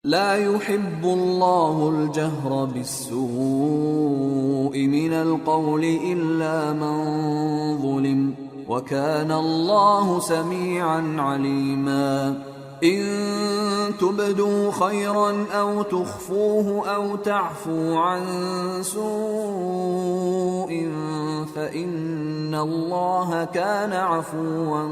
لا يحب الله الجهر بالسوء من القول إلا من ظلم وكان الله سميعا عليما إن تبدوا خيرا أو تخفوه أو تعفوا عن سوء فإن الله كان عفوا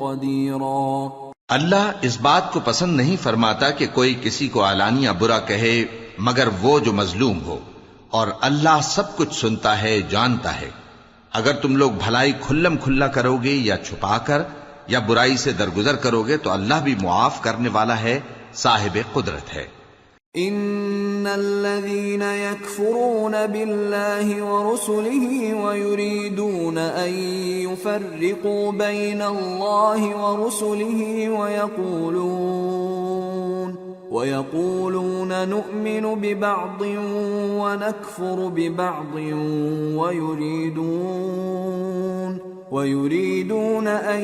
قديرا۔ اللہ اس بات کو پسند نہیں فرماتا کہ کوئی کسی کو علانیہ برا کہے مگر وہ جو مظلوم ہو، اور اللہ سب کچھ سنتا ہے، جانتا ہے۔ اگر تم لوگ بھلائی کھلم کھلا کرو گے یا چھپا کر یا برائی سے درگزر کرو گے تو اللہ بھی معاف کرنے والا ہے، صاحب قدرت ہے۔ ان الذين يكفرون بالله ورسله ويريدون ان يفرقوا بين الله ورسله ويقولون نؤمن ببعض ونكفر ببعض ويريدون ان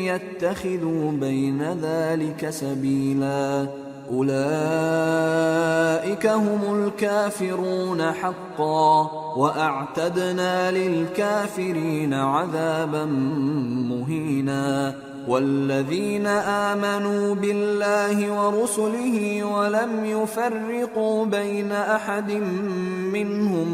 يتخذوا بين ذلك سبيلا أولئك هم الكافرون حقا وأعتدنا للكافرين عذابا مهينا والذين آمنوا بالله ورسله ولم يفرقوا بين أحد منهم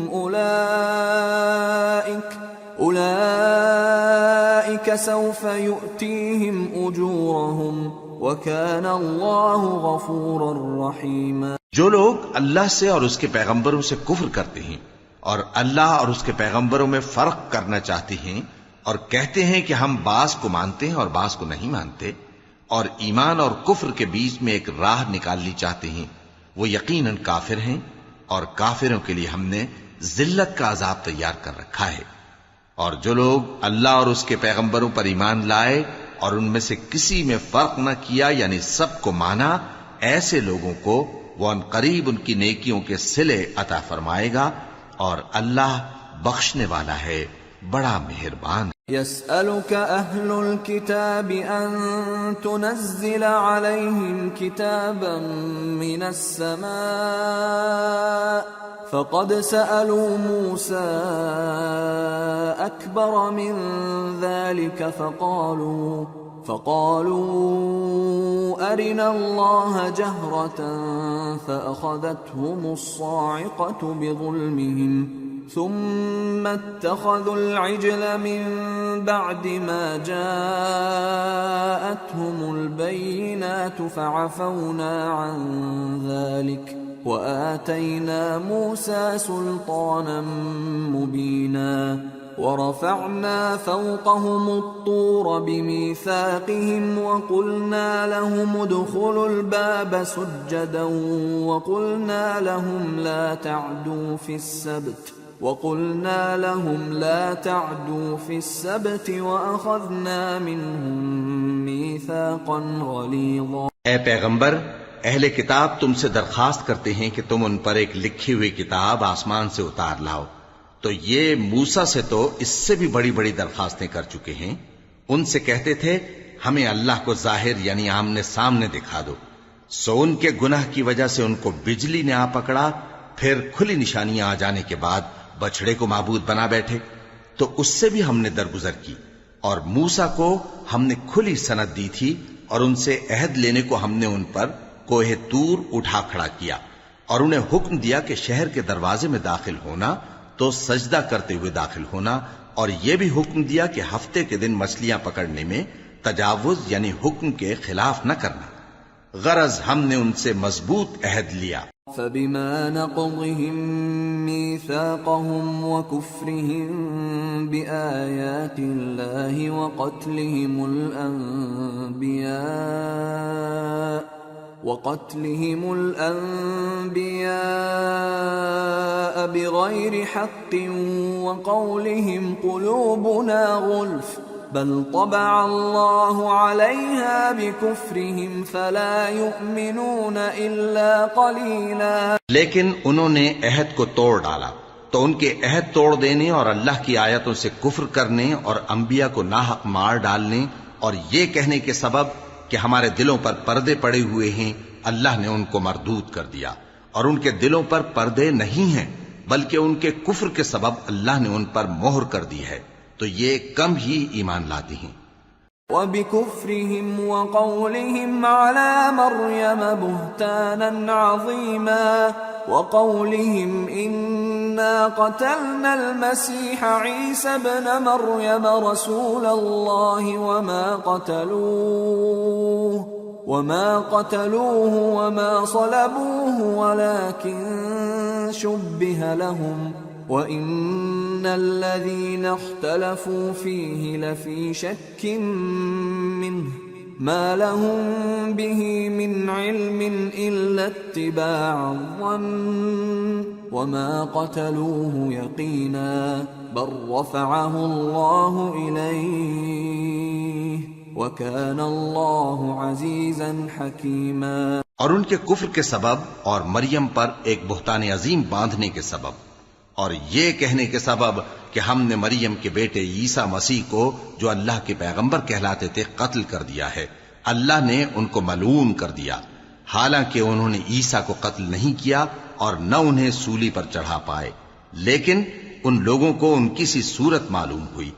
أولئك سوف يؤتيهم أجورهم وَكَانَ اللَّهُ غَفُورًا رَحِيمًا۔ جو لوگ اللہ سے اور اس کے پیغمبروں سے کفر کرتے ہیں اور اللہ اور اس کے پیغمبروں میں فرق کرنا چاہتے ہیں اور کہتے ہیں کہ ہم بعض کو مانتے ہیں اور بعض کو نہیں مانتے اور ایمان اور کفر کے بیچ میں ایک راہ نکالنی چاہتے ہیں، وہ یقیناً کافر ہیں اور کافروں کے لیے ہم نے ذلت کا عذاب تیار کر رکھا ہے۔ اور جو لوگ اللہ اور اس کے پیغمبروں پر ایمان لائے اور ان میں سے کسی میں فرق نہ کیا یعنی سب کو مانا، ایسے لوگوں کو وہ ان قریب ان کی نیکیوں کے صلے عطا فرمائے گا، اور اللہ بخشنے والا ہے، بڑا مہربان۔ يسألك أهل الكتاب أن تنزل عليهم كتابا من السماء فقد سألوا موسى أكبر من ذلك فقالوا أرنا الله جهرة فأخذتهم الصاعقة بظلمهم ثم اتخذوا العجل من بعد ما جاءتهم البينات فعفونا عن ذلك وآتينا موسى سلطانا مبينا ورفعنا فوقهم الطور بميثاقهم وقلنا لهم ادخلوا الباب سجدا وقلنا لهم لا تعدوا في السبت وأخذنا منهم ميثاقا غليظا۔ اے پیغمبر، اہل کتاب تم سے درخواست کرتے ہیں کہ تم ان پر ایک لکھی ہوئی کتاب آسمان سے اتار لاؤ، تو یہ موسیٰ سے تو اس سے بھی بڑی بڑی درخواستیں کر چکے ہیں۔ ان سے کہتے تھے ہمیں اللہ کو ظاہر یعنی آمنے سامنے دکھا دو، سو ان کے گناہ کی وجہ سے ان کو بجلی نے آ پکڑا، پھر کھلی نشانیاں آ جانے کے بعد بچڑے کو معبود بنا بیٹھے، تو اس سے بھی ہم نے درگزر کی۔ اور موسیٰ کو ہم نے کھلی سند دی تھی اور ان سے عہد لینے کو ہم نے ان پر کوہ طور اٹھا کھڑا کیا، اور انہیں حکم دیا کہ شہر کے دروازے میں داخل ہونا تو سجدہ کرتے ہوئے داخل ہونا، اور یہ بھی حکم دیا کہ ہفتے کے دن مچھلیاں پکڑنے میں تجاوز یعنی حکم کے خلاف نہ کرنا، غرض ہم نے ان سے مضبوط عہد لیا۔ فبما نقضهم ميثاقهم وكفرهم بآيات الله وقتلهم الأنبياء بغير حق وقولهم قلوبنا غلف بل طبع الله عليها بكفرهم فلا يؤمنون إلا قليلا۔ لیکن انہوں نے عہد کو توڑ ڈالا تو ان کے عہد توڑ دینے اور اللہ کی آیتوں سے کفر کرنے اور انبیاء کو ناحق مار ڈالنے اور یہ کہنے کے سبب کہ ہمارے دلوں پر پردے پڑے ہوئے ہیں اللہ نے ان کو مردود کر دیا، اور ان کے دلوں پر پردے نہیں ہیں، بلکہ ان کے کفر کے سبب اللہ نے ان پر مہر کر دی ہے، تو یہ کم ہی ایمان لاتی ہیں۔ وَبِكُفْرِهِمْ وَقَوْلِهِمْ عَلَى مَرْيَمَ بُهْتَانًا عَظِيمًا وَقَوْلِهِمْ إِنَّا قَتَلْنَا الْمَسِيحَ عِيسَى ابْنَ مَرْيَمَ رَسُولَ اللَّهِ وَمَا قَتَلُوهُ وَمَا صَلَبُوهُ وَلَكِنْ شُبِّهَ لَهُمْ وَإِنَّ الَّذِينَ اخْتَلَفُوا فِيهِ لَفِي شَكٍّ مِّنْهُ مَا لَهُم بِهِ مِنْ عِلْمٍ إِلَّا اتِّبَاعَ الظَّنِّ وَمَا قَتَلُوهُ يَقِينًا بَل رَّفَعَهُ اللَّهُ إِلَيْهِ وَكَانَ اللَّهُ عَزِيزًا حَكِيمًا۔ اور ان کے کفر کے سبب اور مریم پر ایک بہتان عظیم باندھنے کے سبب، اور یہ کہنے کے سبب کہ ہم نے مریم کے بیٹے عیسیٰ مسیح کو، جو اللہ کے پیغمبر کہلاتے تھے، قتل کر دیا ہے، اللہ نے ان کو ملعون کر دیا، حالانکہ انہوں نے عیسیٰ کو قتل نہیں کیا اور نہ انہیں سولی پر چڑھا پائے، لیکن ان لوگوں کو ان کی سی صورت معلوم ہوئی،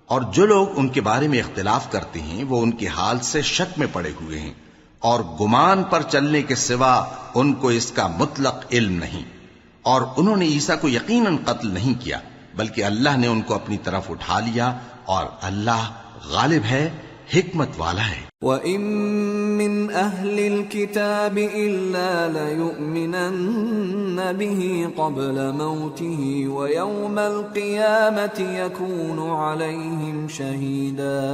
اور جو لوگ ان کے بارے میں اختلاف کرتے ہیں وہ ان کے حال سے شک میں پڑے ہوئے ہیں، اور گمان پر چلنے کے سوا ان کو اس کا مطلق علم نہیں، اور انہوں نے عیسیٰ کو یقیناً قتل نہیں کیا، بلکہ اللہ نے ان کو اپنی طرف اٹھا لیا، اور اللہ غالب ہے، حکمت والا ہے۔ وَإِن مِّنْ أَهْلِ الْكِتَابِ إِلَّا لَيُؤْمِنَنَّ بِهِ قَبْلَ مَوْتِهِ وَيَوْمَ الْقِيَامَةِ يَكُونُ عَلَيْهِمْ شَهِيدًا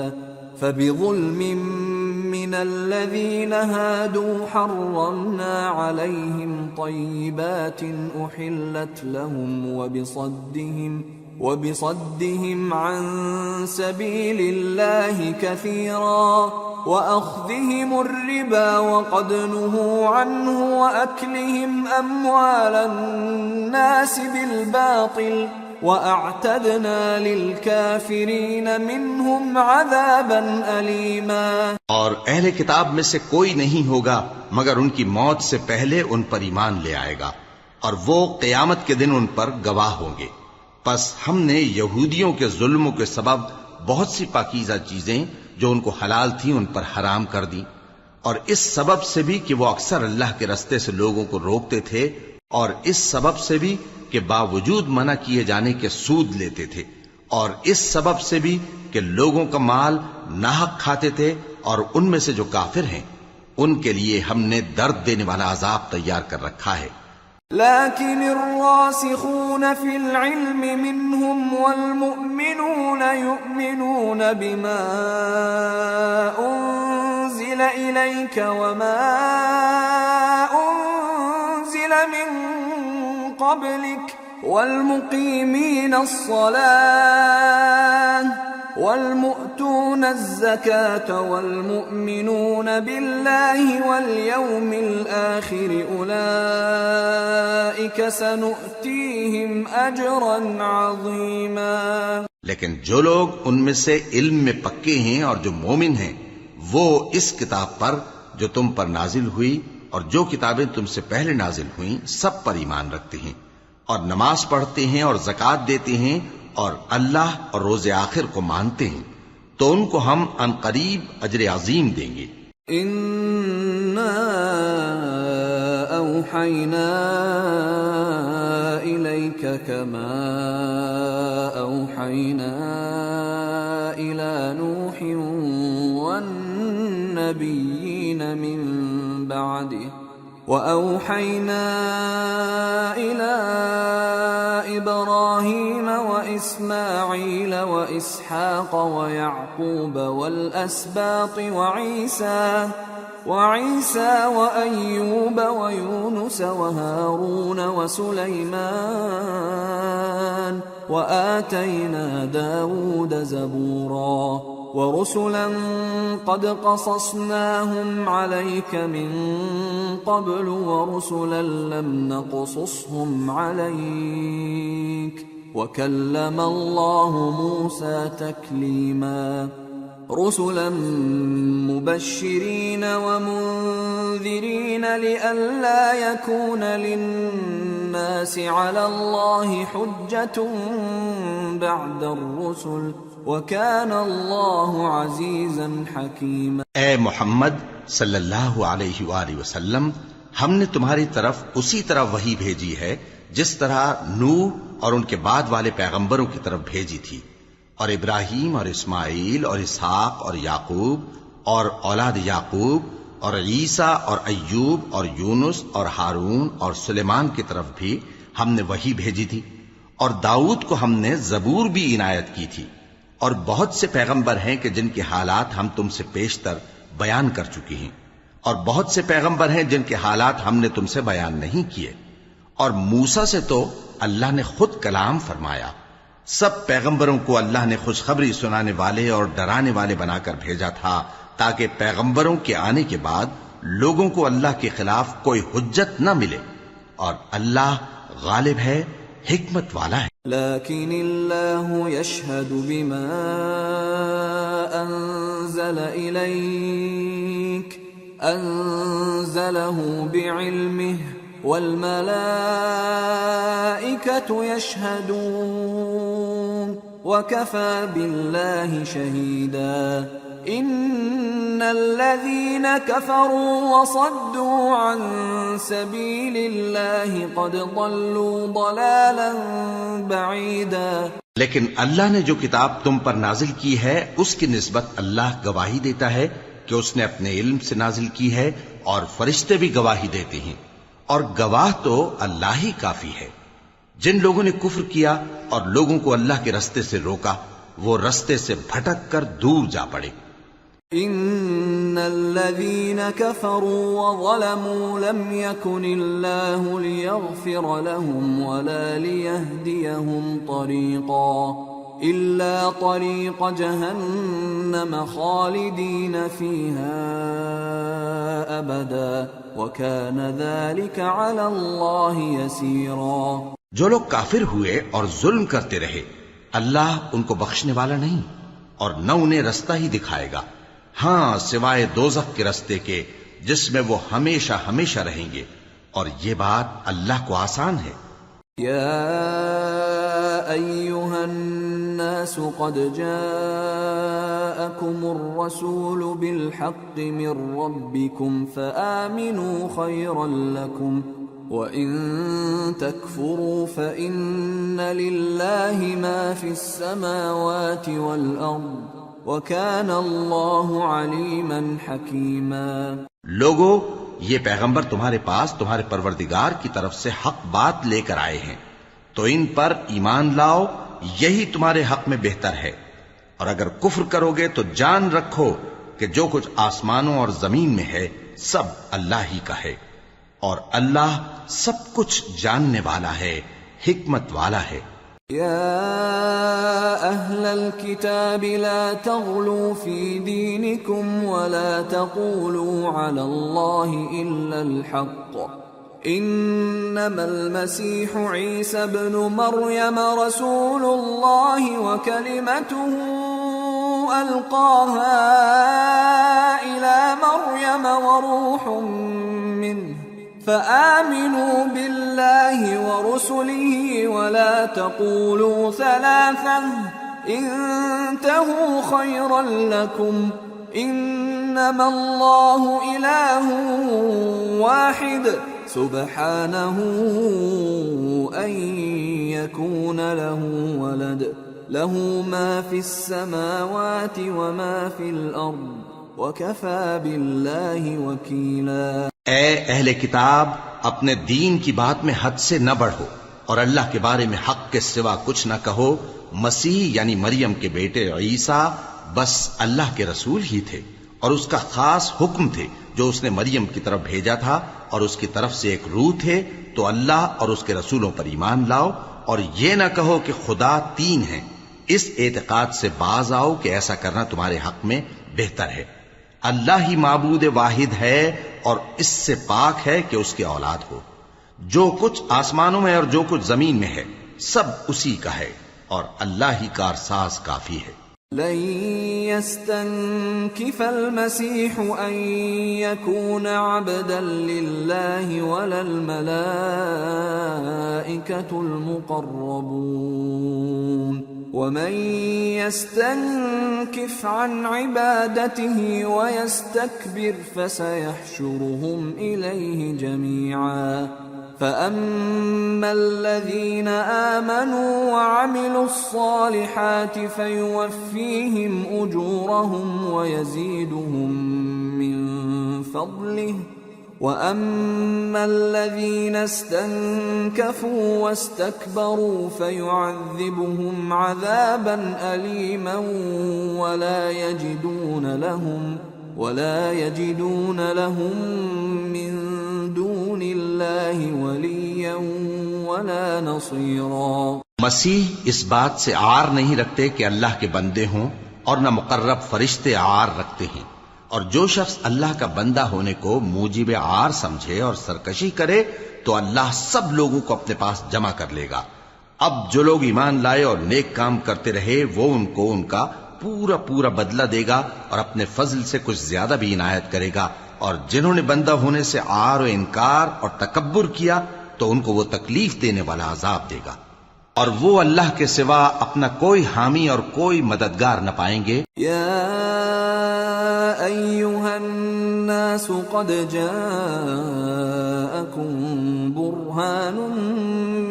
فَبِظُلْمٍ مِّنَ الَّذِينَ هَادُوا حَرَّمْنَا عَلَيْهِمْ طَيِّبَاتٍ أُحِلَّتْ لَهُمْ وبصدهم عن سبيل الله كثيرا وأخذهم الربا وقد نهوا عنه وأكلهم أموال الناس بالباطل وأعتدنا للكافرين منهم عذابا أليما۔ اور اہل کتاب میں سے کوئی نہیں ہوگا مگر ان کی موت سے پہلے ان پر ایمان لے آئے گا، اور وہ قیامت کے دن ان پر گواہ ہوں گے۔ پس ہم نے یہودیوں کے ظلموں کے سبب بہت سی پاکیزہ چیزیں جو ان کو حلال تھیں ان پر حرام کر دیں، اور اس سبب سے بھی کہ وہ اکثر اللہ کے رستے سے لوگوں کو روکتے تھے، اور اس سبب سے بھی کہ باوجود منع کیے جانے کے سود لیتے تھے، اور اس سبب سے بھی کہ لوگوں کا مال ناحق کھاتے تھے، اور ان میں سے جو کافر ہیں ان کے لیے ہم نے درد دینے والا عذاب تیار کر رکھا ہے۔ لكن الراسخون في العلم منهم والمؤمنون يؤمنون بما أنزل إليك وما أنزل من قبلك والمقيمين الصلاة والمؤتون الزكاة والمؤمنون بالله واليوم الآخر أولئك سنؤتيهم أجرا عظيما۔ لیکن جو لوگ ان میں سے علم میں پکے ہیں اور جو مومن ہیں، وہ اس کتاب پر جو تم پر نازل ہوئی اور جو کتابیں تم سے پہلے نازل ہوئیں سب پر ایمان رکھتے ہیں، اور نماز پڑھتے ہیں اور زکوٰۃ دیتے ہیں، اور اللہ اور روز آخر کو مانتے ہیں، تو ان کو ہم عنقریب اجر عظیم دیں گے۔ اِنَّا أَوْحَيْنَا إِلَيْكَ كَمَا أَوْحَيْنَا إِلَى نُوحٍ وَالنَّبِيِّينَ مِن بَعْدِهِ وَأَوْحَيْنَا إِلَى إِبْرَاهِيمَ وَإِسْمَاعِيلَ وَإِسْحَاقَ وَيَعْقُوبَ وَالْأَسْبَاطِ وَعِيسَى وَأَيُّوبَ وَيُونُسَ وَهَارُونَ وَسُلَيْمَانَ وَآتَيْنَا دَاوُودَ زَبُورًا وَرُسُلًا قَدْ قَصَصْنَاهُمْ عَلَيْكَ مِن قَبْلُ وَرُسُلًا لَّمْ نَقْصُصْهُمْ عَلَيْكَ وَكَلَّمَ اللَّهُ مُوسَى تَكْلِيمًا۔ رسلا مبشرين ومنذرين لئلا يكون للناس على الله حجة بعد الرسل وكان الله عزيزا حكيما۔ اے محمد صلی اللہ علیہ وآلہ وسلم، ہم نے تمہاری طرف اسی طرح وحی بھیجی ہے جس طرح نوح اور ان کے بعد والے پیغمبروں کی طرف بھیجی تھی، اور ابراہیم اور اسماعیل اور اسحاق اور یعقوب اور اولاد یعقوب اور عیسیٰ اور ایوب اور یونس اور ہارون اور سلیمان کی طرف بھی ہم نے وحی بھیجی تھی، اور داؤد کو ہم نے زبور بھی عنایت کی تھی، اور بہت سے پیغمبر ہیں کہ جن کے حالات ہم تم سے پیشتر بیان کر چکی ہیں، اور بہت سے پیغمبر ہیں جن کے حالات ہم نے تم سے بیان نہیں کیے، اور موسیٰ سے تو اللہ نے خود کلام فرمایا۔ سب پیغمبروں کو اللہ نے خوشخبری سنانے والے اور ڈرانے والے بنا کر بھیجا تھا تاکہ پیغمبروں کے آنے کے بعد لوگوں کو اللہ کے خلاف کوئی حجت نہ ملے، اور اللہ غالب ہے، حکمت والا ہے۔ لیکن اللہ یشہد بما انزل الیک انزلہ بعلمہ والملائکۃ یشہدون وکفى باللہ شہیدا ان الذین کفروا وصدوا عن سبیل اللہ قد ضلوا ضلالا بعیدا۔ لیکن اللہ نے جو کتاب تم پر نازل کی ہے اس کی نسبت اللہ گواہی دیتا ہے کہ اس نے اپنے علم سے نازل کی ہے، اور فرشتے بھی گواہی دیتے ہیں، اور گواہ تو اللہ ہی کافی ہے۔ جن لوگوں نے کفر کیا اور لوگوں کو اللہ کے رستے سے روکا، وہ رستے سے بھٹک کر دور جا پڑے۔ ان الذين كفروا وظلموا لم يكن الله ليغفر لهم ولا ليهديهم طريقا الا طريق جهنم خالدين فيها ابدا وكان ذلك على الله يسيرا۔ جو لوگ کافر ہوئے اور ظلم کرتے رہے، اللہ ان کو بخشنے والا نہیں اور نہ انہیں رستہ ہی دکھائے گا، ہاں سوائے دوزخ کے رستے کے جس میں وہ ہمیشہ ہمیشہ رہیں گے، اور یہ بات اللہ کو آسان ہے۔ یا ایھا الناس قد جاءکم الرسول بالحق من ربکم فآمنوا خیرا لکم وَإِن تَكْفُرُوا فَإِنَّ لِلَّهِ مَا فِي السَّمَاوَاتِ وَالْأَرْضِ وَكَانَ اللَّهُ عَلِيمًا حَكِيمًا۔ لوگو، یہ پیغمبر تمہارے پاس تمہارے پروردگار کی طرف سے حق بات لے کر آئے ہیں، تو ان پر ایمان لاؤ، یہی تمہارے حق میں بہتر ہے، اور اگر کفر کرو گے تو جان رکھو کہ جو کچھ آسمانوں اور زمین میں ہے سب اللہ ہی کا ہے، اور اللہ سب کچھ جاننے والا ہے، حکمت والا ہے۔ یا اہل الكتاب لا تغلوا فی دینکم ولا تقولوا علی اللہ الا الحق انما المسیح عیسی ابن مریم رسول اللہ وکلمته القاها الى مریم وروح منه فآمنوا بالله ورسله ولا تقولوا ثلاثة انتهوا خيرا لكم انما الله إله واحد سبحانه أن يكون له ولد له ما في السماوات وما في الأرض وَكَفَى بِاللَّهِ وَكِيلًا۔ اے اہل کتاب، اپنے دین کی بات میں حد سے نہ بڑھو اور اللہ کے بارے میں حق کے سوا کچھ نہ کہو۔ مسیح یعنی مریم کے بیٹے عیسیٰ بس اللہ کے رسول ہی تھے اور اس کا خاص حکم تھے جو اس نے مریم کی طرف بھیجا تھا، اور اس کی طرف سے ایک روح تھے۔ تو اللہ اور اس کے رسولوں پر ایمان لاؤ اور یہ نہ کہو کہ خدا تین ہیں۔ اس اعتقاد سے باز آؤ کہ ایسا کرنا تمہارے حق میں بہتر ہے۔ اللہ ہی معبود واحد ہے اور اس سے پاک ہے کہ اس کی اولاد ہو۔ جو کچھ آسمانوں میں اور جو کچھ زمین میں ہے سب اسی کا ہے، اور اللہ ہی کارساز کافی ہے۔ لن يستنكف المسيح أن يكون عبدا لله ولا الملائكة المقربون ومن يستنكف عن عبادته ويستكبر فسيحشرهم إليه جميعا فأما الذين آمنوا وعملوا الصالحات فيوفيهم أجورهم ويزيدهم من فضله وأما الذين استنكفوا واستكبروا فيعذبهم عذابا أليما ولا يجدون لهم من دون الله وليا ولا نصيرا. مسیح اس بات سے عار نہیں رکھتے کہ اللہ کے بندے ہوں اور نہ مقرب فرشتے عار رکھتے ہیں، اور جو شخص اللہ کا بندہ ہونے کو موجب عار سمجھے اور سرکشی کرے تو اللہ سب لوگوں کو اپنے پاس جمع کر لے گا. اب جو لوگ ایمان لائے اور نیک کام کرتے رہے وہ ان کو ان کا پورا پورا بدلہ دے گا اور اپنے فضل سے کچھ زیادہ بھی عنایت کرے گا، اور جنہوں نے بندہ ہونے سے عار و انکار اور تکبر کیا تو ان کو وہ تکلیف دینے والا عذاب دے گا، اور وہ اللہ کے سوا اپنا کوئی حامی اور کوئی مددگار نہ پائیں گے. یا ایھا الناس قد جاءکم برہان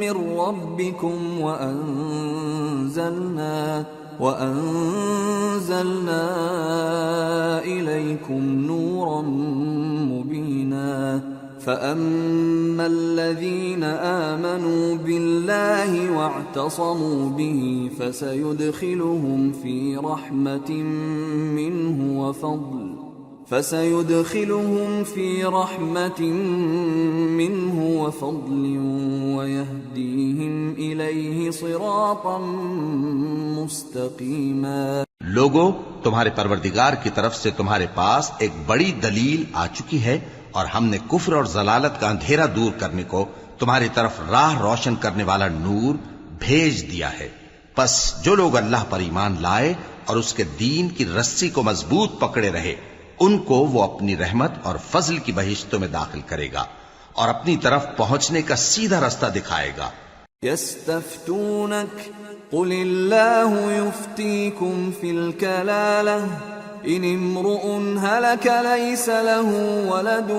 من ربکم وأنزلنا إليكم نورا مبينا فأما الذين آمنوا بالله واعتصموا به فسيدخلهم في رحمة منه وفضل ويهديهم إليه صراطا مستقيما. لوگو، تمہارے پروردگار کی طرف سے تمہارے پاس ایک بڑی دلیل آ چکی ہے، اور ہم نے کفر اور ضلالت کا اندھیرا دور کرنے کو تمہاری طرف راہ روشن کرنے والا نور بھیج دیا ہے. پس جو لوگ اللہ پر ایمان لائے اور اس کے دین کی رسی کو مضبوط پکڑے رہے ان کو وہ اپنی رحمت اور فضل کی بہشتوں میں داخل کرے گا اور اپنی طرف پہنچنے کا سیدھا رستہ دکھائے گا. يستفتونك قل الله يفتيكم في الكلالة إن امرؤ هلك ليس له ولد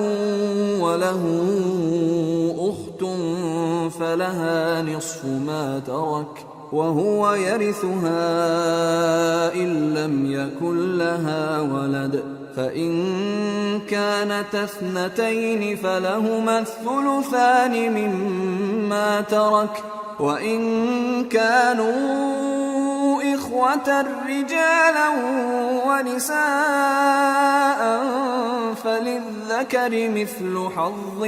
وله أخت فلها نصف ما ترك وهو يرثها إن لم يكن لها ولد فإن كانت اثنتين فلهما الثلثان مما ترك وإن كانوا إخوة رجالا ونساء فللذكر مثل حظ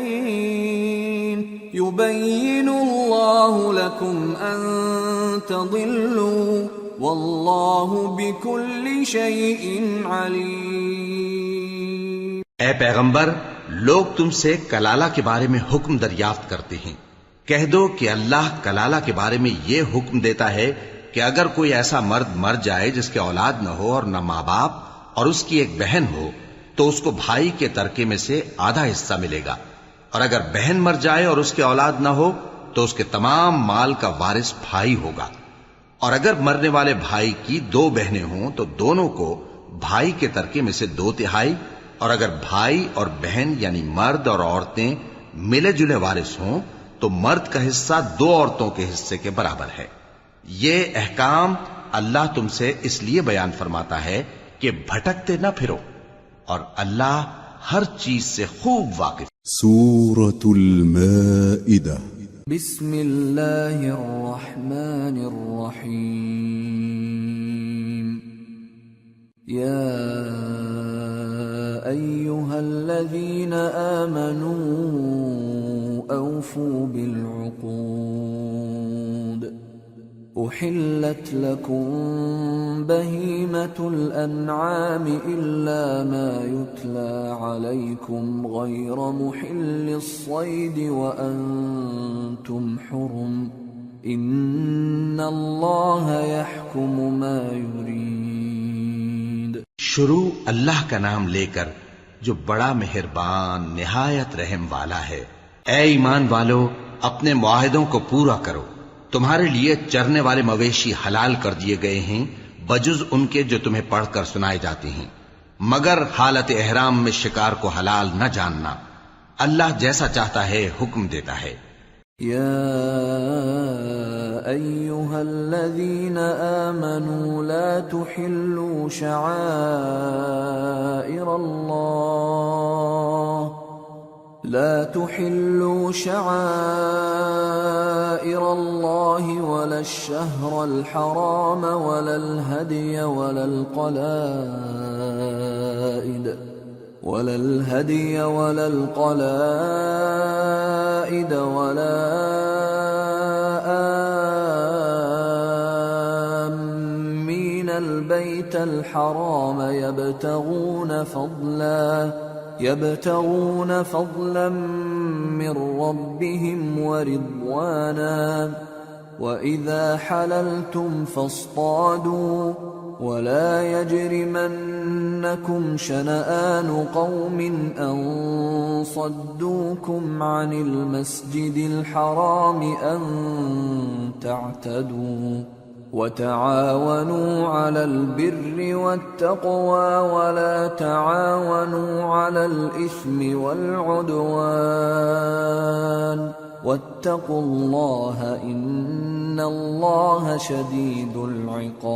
الأنثيين يبين الله لكم أن تضلوا واللہ بکل شیء علیم. اے پیغمبر، لوگ تم سے کلالہ کے بارے میں حکم دریافت کرتے ہیں. کہہ دو کہ اللہ کلالہ کے بارے میں یہ حکم دیتا ہے کہ اگر کوئی ایسا مرد مر جائے جس کے اولاد نہ ہو اور نہ ماں باپ اور اس کی ایک بہن ہو تو اس کو بھائی کے ترکے میں سے آدھا حصہ ملے گا، اور اگر بہن مر جائے اور اس کے اولاد نہ ہو تو اس کے تمام مال کا وارث بھائی ہوگا. اور اگر مرنے والے بھائی کی دو بہنیں ہوں تو دونوں کو بھائی کے ترکے میں سے 2/3، اور اگر بھائی اور بہن یعنی مرد اور عورتیں ملے جلے وارث ہوں تو مرد کا حصہ 2 عورتوں کے حصے کے برابر ہے. یہ احکام اللہ تم سے اس لیے بیان فرماتا ہے کہ بھٹکتے نہ پھرو، اور اللہ ہر چیز سے خوب واقف. سورة المائدة. بسم اللہ الرحمن الرحیم. یا ایہا الذین آمنوا اوفوا بالعقود احلت لکم بہیمة الانعام الا ما یتلی علیکم غیر محل الصید وانتم حرم ان اللہ یحکم ما یرید۔ شروع اللہ کا نام لے کر جو بڑا مہربان نہایت رحم والا ہے۔ اے ایمان والو، اپنے معاہدوں کو پورا کرو۔ تمہارے لیے چرنے والے مویشی حلال کر دیے گئے ہیں بجز ان کے جو تمہیں پڑھ کر سنائے جاتے ہیں، مگر حالت احرام میں شکار کو حلال نہ جاننا۔ اللہ جیسا چاہتا ہے حکم دیتا ہے۔ یا ایہا الذین آمنوا لا تحلوا شعائر اللہ ولا الشہر الحرام ولا الہدی ولا القلائد ولا آمین البیت الحرام يبتغون فضلا من ربهم ورضوانا وإذا حللتم فاصطادوا ولا يجرمنكم شنآن قوم أن صدوكم عن المسجد الحرام أن تعتدوا وتعاونوا على البر والتقوى ولا تعاونوا على الإثم والعدوان واتقوا الله إن الله شديد العقاب۔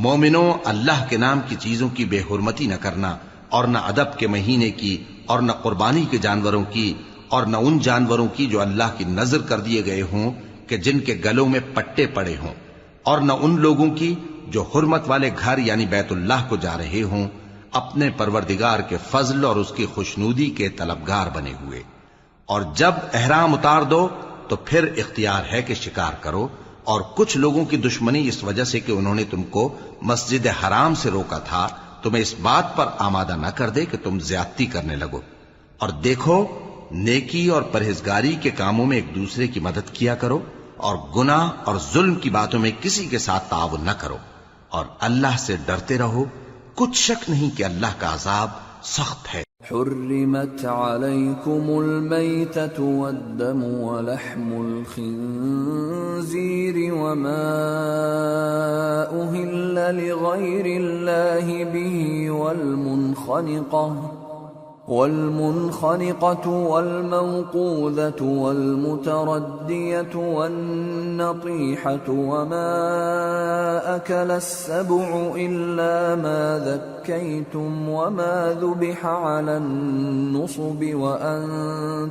مومنوں، اللہ کے نام کی چیزوں کی بے حرمتی نہ کرنا، اور نہ ادب کے مہینے کی، اور نہ قربانی کے جانوروں کی، اور نہ ان جانوروں کی جو اللہ کی نذر کر دیے گئے ہوں کہ جن کے گلوں میں پٹے پڑے ہوں، اور نہ ان لوگوں کی جو حرمت والے گھر یعنی بیت اللہ کو جا رہے ہوں اپنے پروردگار کے فضل اور اس کی خوشنودی کے طلبگار بنے ہوئے۔ اور جب احرام اتار دو تو پھر اختیار ہے کہ شکار کرو، اور کچھ لوگوں کی دشمنی اس وجہ سے کہ انہوں نے تم کو مسجد حرام سے روکا تھا تمہیں اس بات پر آمادہ نہ کر دے کہ تم زیادتی کرنے لگو۔ اور دیکھو، نیکی اور پرہیزگاری کے کاموں میں ایک دوسرے کی مدد کیا کرو، اور گناہ اور ظلم کی باتوں میں کسی کے ساتھ تعاون نہ کرو، اور اللہ سے ڈرتے رہو۔ کچھ شک نہیں کہ اللہ کا عذاب سخت ہے۔ حرمت علیکم المیتۃ والدم ولحم الخنزیر وما أهل لغیر اللہ به والمنخنقة والموقوذة والمتردية والنطيحة وما أكل السبع إلا ما ذكيتم وما ذبح على النصب وأن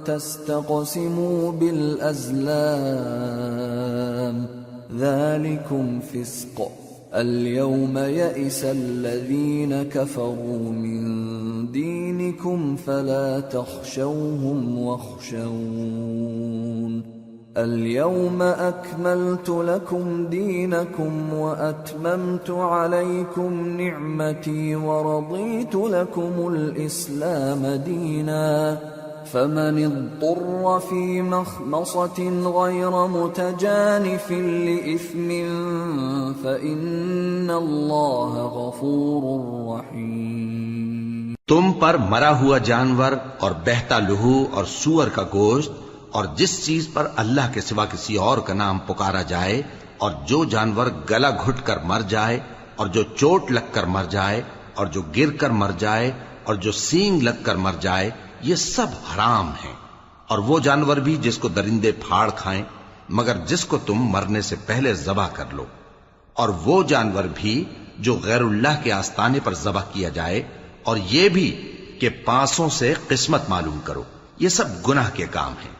تستقسموا بالأزلام ذلكم فسق اليوم يئس الذين كفروا من دينكم فلا تخشوهم واخشون اليوم أكملت لكم دينكم وأتممت عليكم نعمتي ورضيت لكم الإسلام دينا فمن اضطر في مخمصة غير متجانف لإثم فإن الله غفور رحيم۔ تم پر مرا ہوا جانور اور بہتا لہو اور سور کا گوشت اور جس چیز پر اللہ کے سوا کسی اور کا نام پکارا جائے، اور جو جانور گلا گھٹ کر مر جائے، اور جو چوٹ لگ کر مر جائے، اور جو گر کر مر جائے، اور جو سینگ لگ کر مر جائے، یہ سب حرام ہیں۔ اور وہ جانور بھی جس کو درندے پھاڑ کھائیں مگر جس کو تم مرنے سے پہلے ذبح کر لو، اور وہ جانور بھی جو غیر اللہ کے آستانے پر ذبح کیا جائے، اور یہ بھی کہ پانسوں سے قسمت معلوم کرو۔ یہ سب گناہ کے کام ہیں۔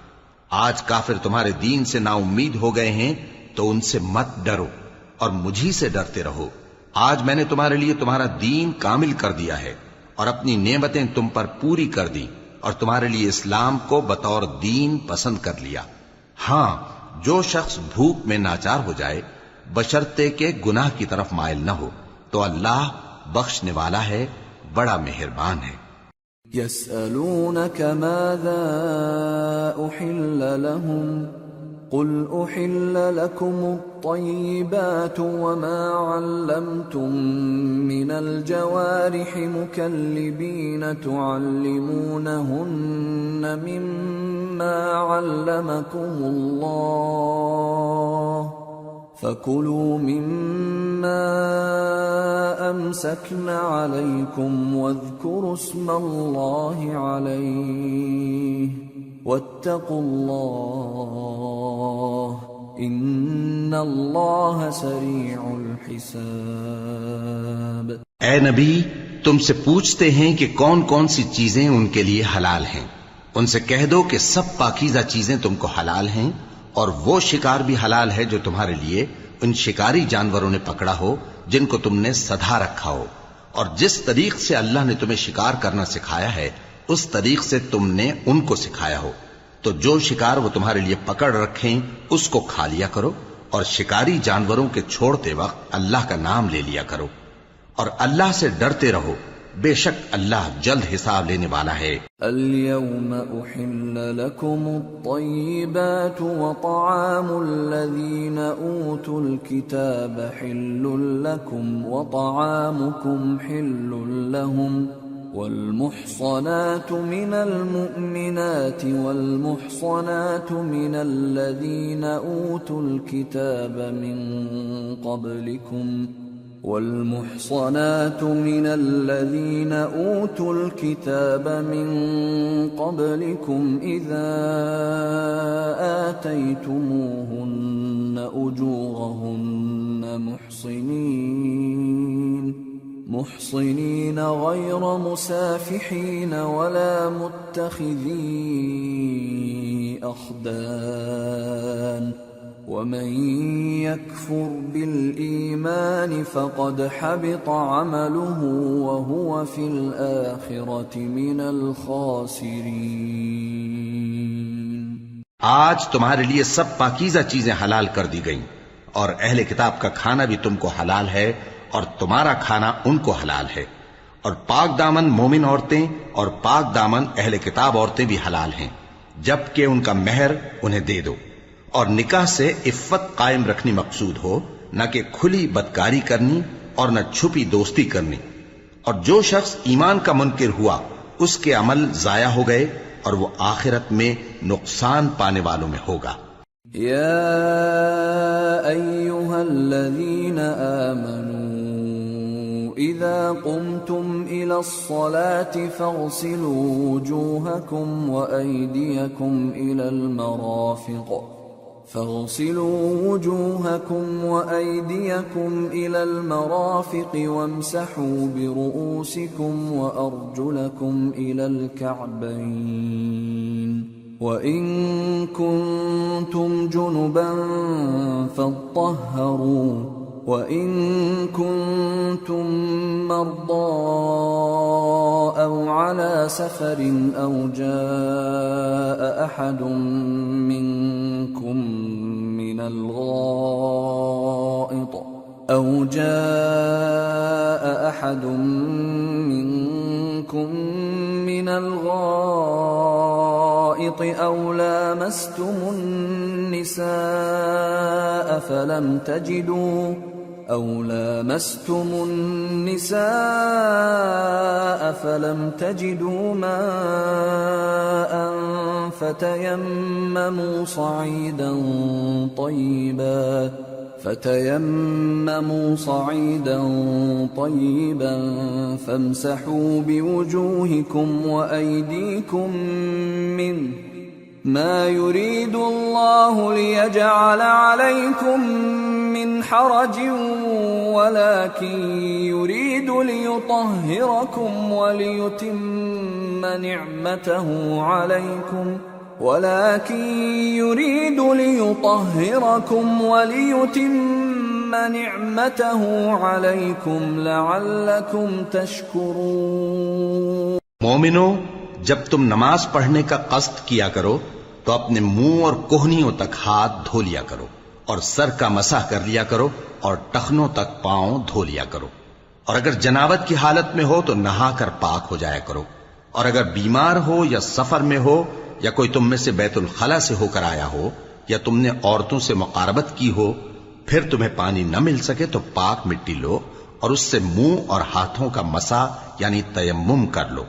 آج کافر تمہارے دین سے نا امید ہو گئے ہیں تو ان سے مت ڈرو اور مجھی سے ڈرتے رہو۔ آج میں نے تمہارے لیے تمہارا دین کامل کر دیا ہے اور اپنی نعمتیں تم پر پوری کر دی، اور تمہارے لیے اسلام کو بطور دین پسند کر لیا۔ ہاں، جو شخص بھوک میں ناچار ہو جائے بشرطے کہ گناہ کی طرف مائل نہ ہو تو اللہ بخشنے والا ہے، بڑا مہربان ہے۔ يسألونك ماذا أحل لهم قل أحل لكم الطيبات وما علمتم من الجوارح مكلبين تعلمونهن مما علمكم الله فكلوا مما أمسكن عليكم واذكروا اسم الله عليه واتقوا الله ان اللہ سریع الحساب۔ اے نبی، تم سے پوچھتے ہیں کہ کون کون سی چیزیں ان کے لیے حلال ہیں۔ ان سے کہہ دو کہ سب پاکیزہ چیزیں تم کو حلال ہیں، اور وہ شکار بھی حلال ہے جو تمہارے لیے ان شکاری جانوروں نے پکڑا ہو جن کو تم نے سدھا رکھا ہو، اور جس طریق سے اللہ نے تمہیں شکار کرنا سکھایا ہے اس طریق سے تم نے ان کو سکھایا ہو، تو جو شکار وہ تمہارے لیے پکڑ رکھیں اس کو کھا لیا کرو، اور شکاری جانوروں کے چھوڑتے وقت اللہ کا نام لے لیا کرو، اور اللہ سے ڈرتے رہو، بے شک اللہ جلد حساب لینے والا ہے۔ اليوم احل لكم الطيبات وطعام الذين اوتوا الكتاب حل لكم وطعامكم حل لهم والمحصنات من المؤمنات والمحصنات من الذين أوتوا الكتاب من قبلكم إذا آتيتموهن أجورهن محصنين غير مسافحين ولا متخذي أخدان ومن يكفر بالإيمان فقد حبط عمله وهو في الآخرة من الخاسرين۔ آج تمہارے لیے سب پاکیزہ چیزیں حلال کر دی گئیں، اور اہل کتاب کا کھانا بھی تم کو حلال ہے اور تمہارا کھانا ان کو حلال ہے، اور پاک دامن مومن عورتیں اور پاک دامن اہل کتاب عورتیں بھی حلال ہیں جبکہ ان کا مہر انہیں دے دو، اور نکاح سے عفت قائم رکھنی مقصود ہو، نہ کہ کھلی بدکاری کرنی اور نہ چھپی دوستی کرنی، اور جو شخص ایمان کا منکر ہوا اس کے عمل ضائع ہو گئے اور وہ آخرت میں نقصان پانے والوں میں ہوگا۔ یا ایھا الذین آمنوا اذا قمتم الى الصلاة فاغسلوا وجوهكم وأيديكم إلى المرافق وامسحوا برؤوسكم وأرجلكم إلى الكعبين وإن كنتم جنبا فاطهروا وَإِن كُنتُم مَّرْضَىٰ أَوْ عَلَىٰ سَفَرٍ أَوْ جَاءَ أَحَدٌ مِّنكُم من الغائط أو لامستم النساء فلم تجدوا ماء فتيمموا صعيدا طيبا فامسحوا بوجوهكم وأيديكم منه ما يريد الله ليجعل عليكم من حرج ولكن يريد ليطهركم وليتم نعمته عليكم لعلكم تشكرون۔ مومنو، جب تم نماز پڑھنے کا قصد کیا کرو تو اپنے منہ اور کوہنیوں تک ہاتھ دھو لیا کرو، اور سر کا مسح کر لیا کرو، اور ٹخنوں تک پاؤں دھو لیا کرو، اور اگر جنابت کی حالت میں ہو تو نہا کر پاک ہو جایا کرو، اور اگر بیمار ہو یا سفر میں ہو یا کوئی تم میں سے بیت الخلا سے ہو کر آیا ہو یا تم نے عورتوں سے مقاربت کی ہو، پھر تمہیں پانی نہ مل سکے تو پاک مٹی لو اور اس سے منہ اور ہاتھوں کا مسح یعنی تیمم کر لو۔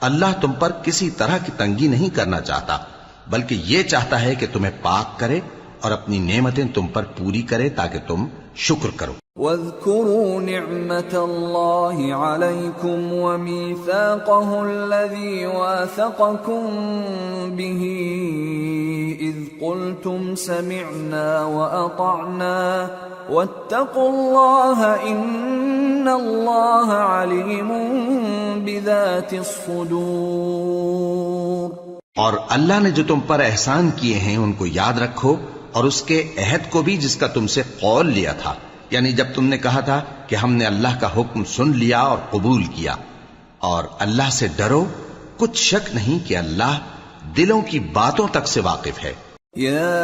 اللہ تم پر کسی طرح کی تنگی نہیں کرنا چاہتا، بلکہ یہ چاہتا ہے کہ تمہیں پاک کرے اور اپنی نعمتیں تم پر پوری کرے تاکہ تم شکر کرو۔ واذكروا نعمة الله عليكم وميثاقه الذي واثقكم به إذ قلتم سمعنا وأطعنا واتقوا الله إن الله عليم بذات الصدور۔ اور اللہ نے جو تم پر احسان کیے ہیں ان کو یاد رکھو، اور اس کے عہد کو بھی جس کا تم سے قول لیا تھا، یعنی جب تم نے کہا تھا کہ ہم نے اللہ کا حکم سن لیا اور قبول کیا، اور اللہ سے ڈرو، کچھ شک نہیں کہ اللہ دلوں کی باتوں تک سے واقف ہے۔ یا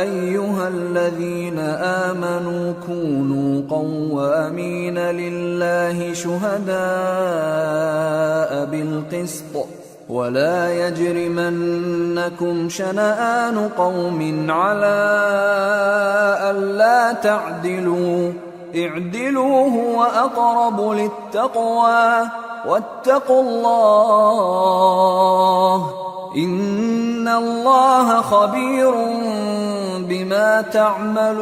ایھا الذین آمنوا کونوا قوامین للہ شہداء بالقسط ولا يجرمنكم شنآن قوم على ألا تعدلوا اعدلوا هو أقرب للتقوى واتقوا الله إن الله خبير بما تعملون۔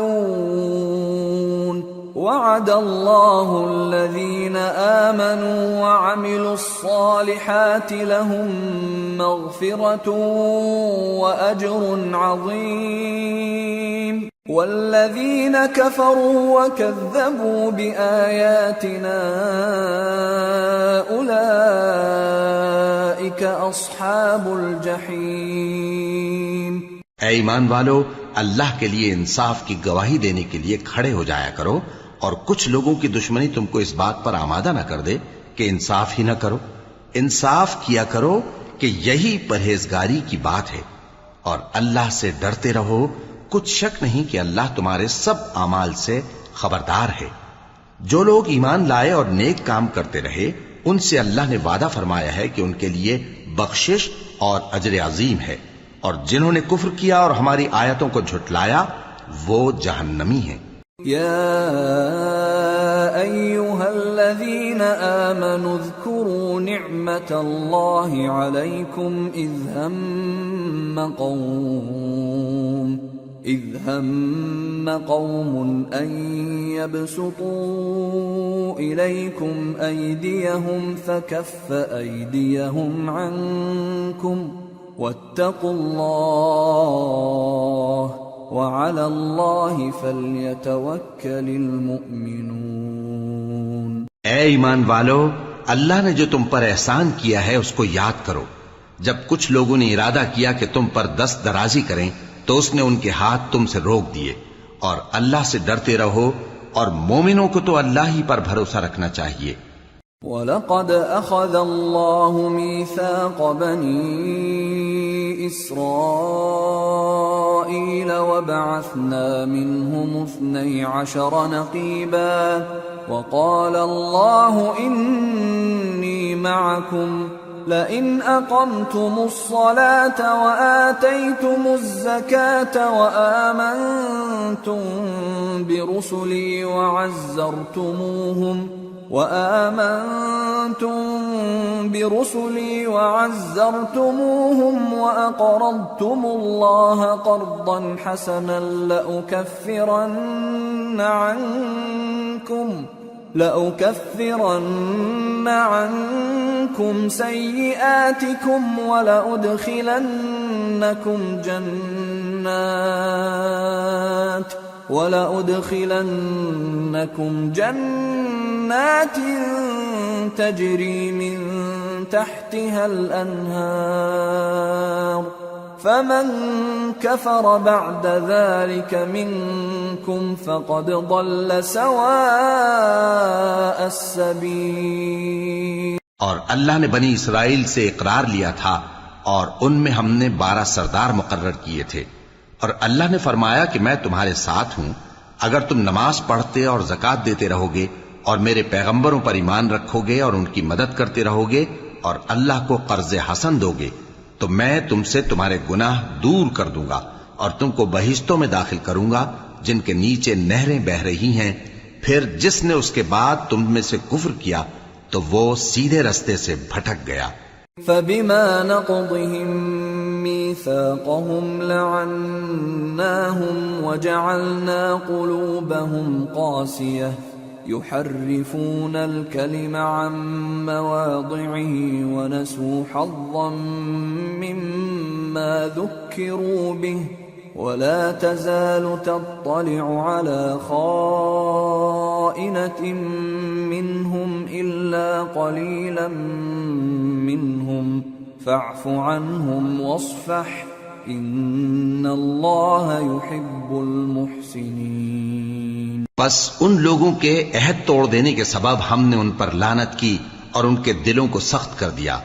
وعد الله الذين آمنوا وعملوا الصالحات لهم مغفرة وأجر عظيم، والذين كفروا وكذبوا بآياتنا أولئك أصحاب الجحيم۔ اے ایمان والو، اللہ کے لیے انصاف کی گواہی دینے کے لیے کھڑے ہو جایا کرو، اور کچھ لوگوں کی دشمنی تم کو اس بات پر آمادہ نہ کر دے کہ انصاف ہی نہ کرو۔ انصاف کیا کرو کہ یہی پرہیزگاری کی بات ہے، اور اللہ سے ڈرتے رہو، کچھ شک نہیں کہ اللہ تمہارے سب اعمال سے خبردار ہے۔ جو لوگ ایمان لائے اور نیک کام کرتے رہے، ان سے اللہ نے وعدہ فرمایا ہے کہ ان کے لیے بخشش اور اجر عظیم ہے، اور جنہوں نے کفر کیا اور ہماری آیتوں کو جھٹلایا وہ جہنمی ہیں۔ یا ایھا الذین آمنوا اذکروا نعمت اللہ علیکم اذ ہم قوم ان يبسطوا الیکم ایدیہم فکف ایدیہم عنکم واتقوا اللہ وعلى الله فليتوكل المؤمنون۔ اے ایمان والو، اللہ نے جو تم پر احسان کیا ہے اس کو یاد کرو۔ جب کچھ لوگوں نے ارادہ کیا کہ تم پر دست درازی کریں تو اس نے ان کے ہاتھ تم سے روک دیے، اور اللہ سے ڈرتے رہو، اور مومنوں کو تو اللہ ہی پر بھروسہ رکھنا چاہیے۔ وَلَقَدْ أَخَذَ اللَّهُ مِيثَاقَ بَنِي إِسْرَائِيلَ وَبَعَثْنَا مِنْهُمُ 12 نَقِيبًا وَقَالَ اللَّهُ إِنِّي مَعَكُمْ لئن أقمتم الصلاة وآتيتم الزكاة وآمنتم برسلي وعزرتموهم وأقرضتم الله قرضا حسنا لأكفرن عنكم سيئاتكم ولأدخلنكم جنات تجري من تحتها الأنهار فمن كفر بعد ذلك منكم فقد ضل سواء السبيل۔ اور اللہ نے بنی اسرائیل سے اقرار لیا تھا، اور ان میں ہم نے 12 سردار مقرر کیے تھے، اور اللہ نے فرمایا کہ میں تمہارے ساتھ ہوں اگر تم نماز پڑھتے اور زکوٰۃ دیتے رہو گے اور میرے پیغمبروں پر ایمان رکھو گے اور ان کی مدد کرتے رہو گے اور اللہ کو قرض حسن دو گے تو میں تم سے تمہارے گناہ دور کر دوں گا اور تم کو بہشتوں میں داخل کروں گا جن کے نیچے نہریں بہ رہی ہیں. پھر جس نے اس کے بعد تم میں سے کفر کیا تو وہ سیدھے رستے سے بھٹک گیا. فبما نقضهم ميثاقهم لعناهم وجعلنا قلوبهم قاسية يحرفون الكلم عن مواضعه ونسوا حظا مما ذكروا به ولا تزال تطلع على خائنة منهم إلا قليلا منهم فاعف عنهم واصفح إن الله يحب المحسنين. بس ان لوگوں کے عہد توڑ دینے کے سبب ہم نے ان پر لعنت کی اور ان کے دلوں کو سخت کر دیا.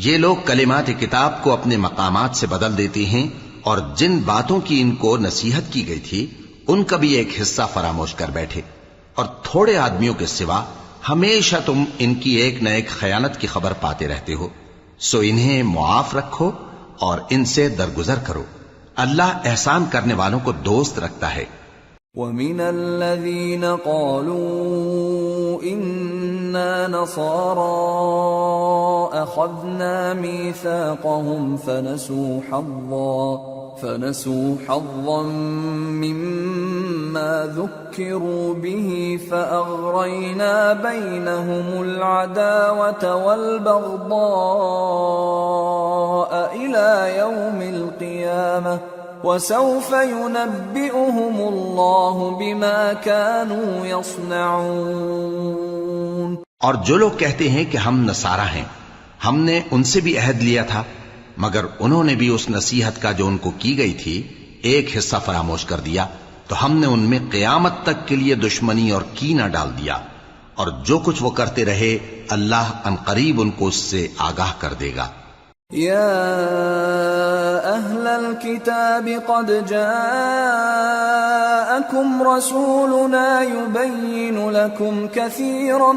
یہ لوگ کلمات کتاب کو اپنے مقامات سے بدل دیتے ہیں اور جن باتوں کی ان کو نصیحت کی گئی تھی ان کا بھی ایک حصہ فراموش کر بیٹھے. اور تھوڑے آدمیوں کے سوا ہمیشہ تم ان کی ایک نہ ایک خیانت کی خبر پاتے رہتے ہو. سو انہیں معاف رکھو اور ان سے درگزر کرو. اللہ احسان کرنے والوں کو دوست رکھتا ہے. وَمِنَ الَّذِينَ قَالُوا إِنَّا نَصَارَىٰ أَخَذْنَا مِيثَاقَهُمْ فَنَسُوا حَظًّا مِّمَّا ذُكِّرُوا بِهِ فَأَغْرَيْنَا بَيْنَهُمُ الْعَدَاوَةَ وَالْبَغْضَاءَ إِلَىٰ يَوْمِ الْقِيَامَةِ وَسَوْفَ يُنَبِّئُهُمُ اللَّهُ بِمَا كَانُوا يَصْنَعُونَ. اور جو لوگ کہتے ہیں کہ ہم نصارہ ہیں ہم نے ان سے بھی عہد لیا تھا مگر انہوں نے بھی اس نصیحت کا جو ان کو کی گئی تھی ایک حصہ فراموش کر دیا تو ہم نے ان میں قیامت تک کے لیے دشمنی اور کینہ ڈال دیا. اور جو کچھ وہ کرتے رہے اللہ عنقریب ان کو اس سے آگاہ کر دے گا. يا أهل الكتاب قد جاءكم رسولنا يبين لكم كثيرا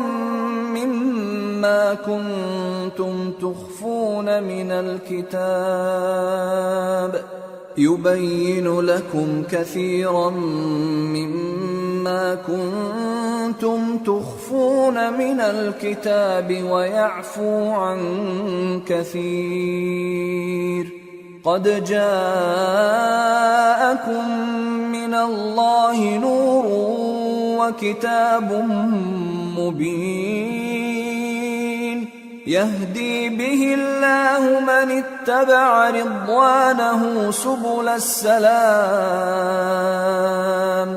مما كنتم تخفون من الكتاب ويعفو عن كثير قد جاءكم من الله نور وكتاب مبين يهدي به الله من اتبع رضوانه سبل السلام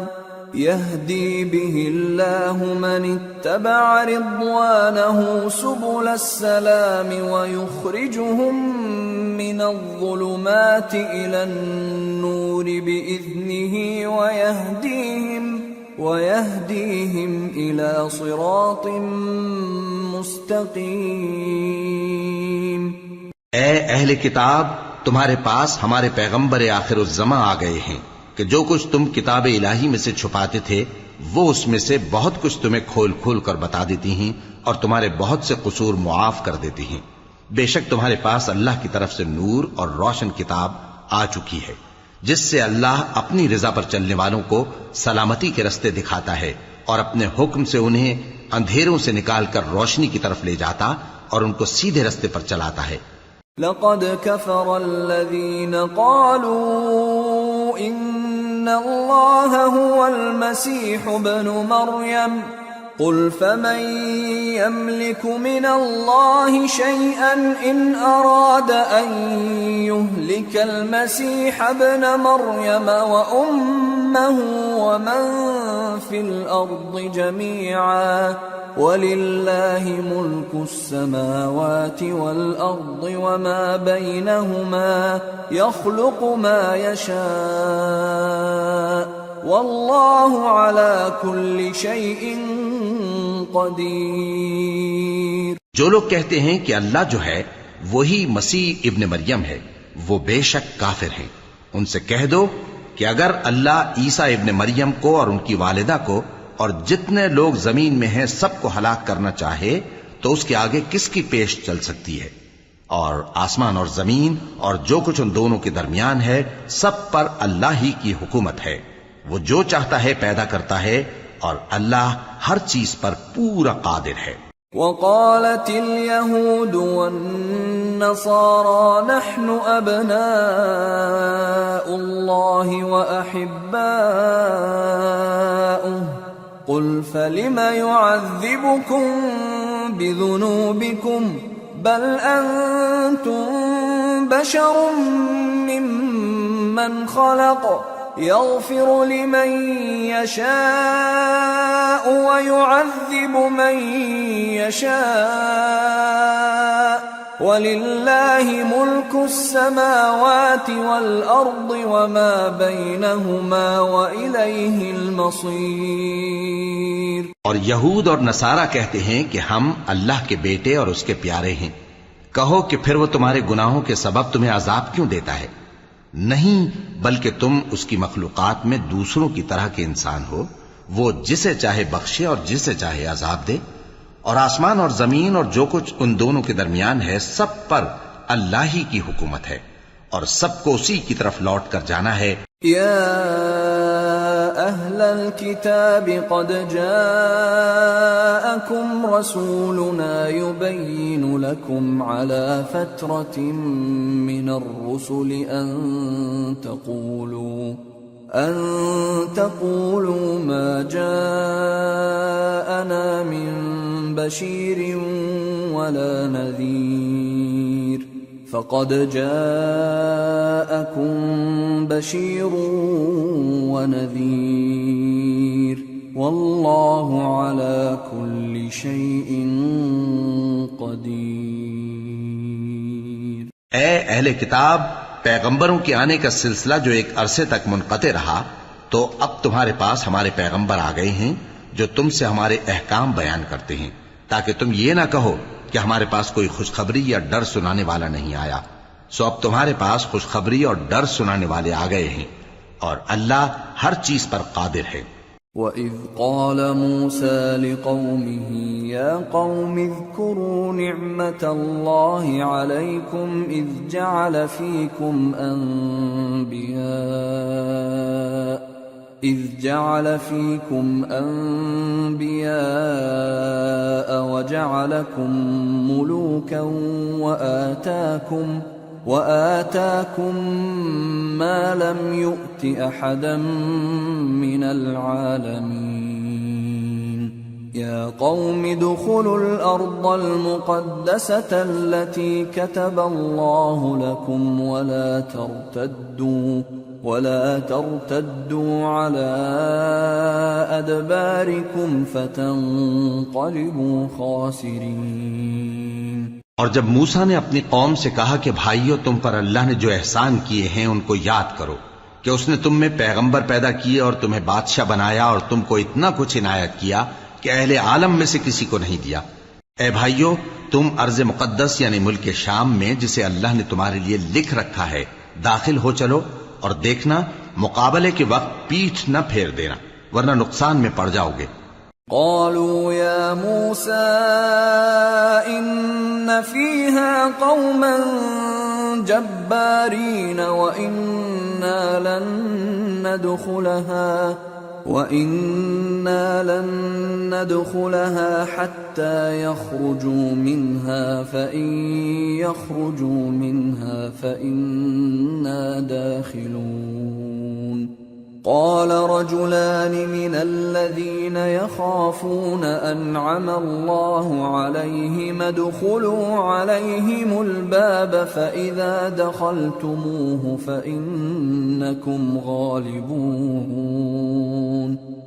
يهدي به الله من اتبع رضوانه سبل السلام ويخرجهم من الظلمات إلى النور بإذنه ويهديهم إلى صراط مستقیم. اے اہل کتاب تمہارے پاس ہمارے پیغمبر آخر الزماں آ گئے ہیں کہ جو کچھ تم کتاب الہی میں سے چھپاتے تھے وہ اس میں سے بہت کچھ تمہیں کھول کھول کر بتا دیتی ہیں اور تمہارے بہت سے قصور معاف کر دیتی ہیں. بے شک تمہارے پاس اللہ کی طرف سے نور اور روشن کتاب آ چکی ہے جس سے اللہ اپنی رضا پر چلنے والوں کو سلامتی کے رستے دکھاتا ہے اور اپنے حکم سے انہیں اندھیروں سے نکال کر روشنی کی طرف لے جاتا اور ان کو سیدھے رستے پر چلاتا ہے. لقد كفر الذين قالوا إن الله هو المسيح ابن مريم قل فمن يملك من الله شيئا إن أراد أن يهلك المسيح ابن مريم وأمه ومن في الأرض جميعا وَلِلَّهِ مُلْكُ السَّمَاوَاتِ وَالْأَرْضِ وَمَا بَيْنَهُمَا يَخْلُقُ مَا يَشَاءُ وَاللَّهُ عَلَى كُلِّ شَيْءٍ قَدِيرٌ. جو لوگ کہتے ہیں کہ اللہ جو ہے وہی مسیح ابن مریم ہے وہ بے شک کافر ہیں. ان سے کہہ دو کہ اگر اللہ عیسیٰ ابن مریم کو اور ان کی والدہ کو اور جتنے لوگ زمین میں ہیں سب کو ہلاک کرنا چاہے تو اس کے آگے کس کی پیش چل سکتی ہے؟ اور آسمان اور زمین اور جو کچھ ان دونوں کے درمیان ہے سب پر اللہ ہی کی حکومت ہے. وہ جو چاہتا ہے پیدا کرتا ہے اور اللہ ہر چیز پر پورا قادر ہے. وقالت اليهود والنصارى نحن أبناء الله وأحباؤه قل فلم يعذبكم بذنوبكم بل أنتم بشر ممن خلق يغفر لمن يشاء ويعذب من يشاء وَلِلَّهِ مُلْكُ السَّمَاوَاتِ وَالْأَرْضِ وَمَا بَيْنَهُمَا وَإِلَيْهِ الْمَصِيرُ. اور یہود اور نصارہ کہتے ہیں کہ ہم اللہ کے بیٹے اور اس کے پیارے ہیں. کہو کہ پھر وہ تمہارے گناہوں کے سبب تمہیں عذاب کیوں دیتا ہے؟ نہیں، بلکہ تم اس کی مخلوقات میں دوسروں کی طرح کے انسان ہو. وہ جسے چاہے بخشے اور جسے چاہے عذاب دے. اور آسمان اور زمین اور جو کچھ ان دونوں کے درمیان ہے سب پر اللہ ہی کی حکومت ہے اور سب کو اسی کی طرف لوٹ کر جانا ہے. یا اہل الكتاب قد جاءکم رسولنا يبین لکم على فترة من الرسل ان تقولوا ما جاءنا من بشير ولا نذير فقد جاءكم بشير ونذير والله على كل شيء قدير. اے اہل کتاب، پیغمبروں کے آنے کا سلسلہ جو ایک عرصے تک منقطع رہا، تو اب تمہارے پاس ہمارے پیغمبر آ گئے ہیں جو تم سے ہمارے احکام بیان کرتے ہیں، تاکہ تم یہ نہ کہو کہ ہمارے پاس کوئی خوشخبری یا ڈر سنانے والا نہیں آیا. سو اب تمہارے پاس خوشخبری اور ڈر سنانے والے آ گئے ہیں اور اللہ ہر چیز پر قادر ہے. وَإِذْ قَالَ مُوسَى لِقَوْمِهِ يَا قَوْمِ اذْكُرُوا نِعْمَةَ اللَّهِ عَلَيْكُمْ إِذْ جَعَلَ فِيكُمْ أَنْبِيَاءَ وَجَعَلَكُمْ مُلُوكًا وَآتَاكُمْ مَا لَمْ يُؤْتِ أَحَدًا مِّنَ الْعَالَمِينَ. يَا قَوْمِ ادْخُلُوا الْأَرْضَ الْمُقَدَّسَةَ الَّتِي كَتَبَ اللَّهُ لَكُمْ ولا ترتدوا على أدباركم فتنقلبوا خاسرين. اور جب موسیٰ نے اپنی قوم سے کہا کہ بھائیو، تم پر اللہ نے جو احسان کیے ہیں ان کو یاد کرو، کہ اس نے تم میں پیغمبر پیدا کیے اور تمہیں بادشاہ بنایا اور تم کو اتنا کچھ عنایت کیا کہ اہل عالم میں سے کسی کو نہیں دیا. اے بھائیو، تم ارض مقدس یعنی ملک شام میں، جسے اللہ نے تمہارے لیے لکھ رکھا ہے، داخل ہو چلو، اور دیکھنا مقابلے کے وقت پیٹھ نہ پھیر دینا، ورنہ نقصان میں پڑ جاؤ گے. قالوا يا موسى إن فيها قوما جبارين وإنا لن ندخلها حتى يخرجوا منها فإن يخرجوا منها فإنا داخلون. قال رجلان من الذين يخافون أنعم الله عليهم ادخلوا عليهم الباب فإذا دخلتموه فإنكم غالبون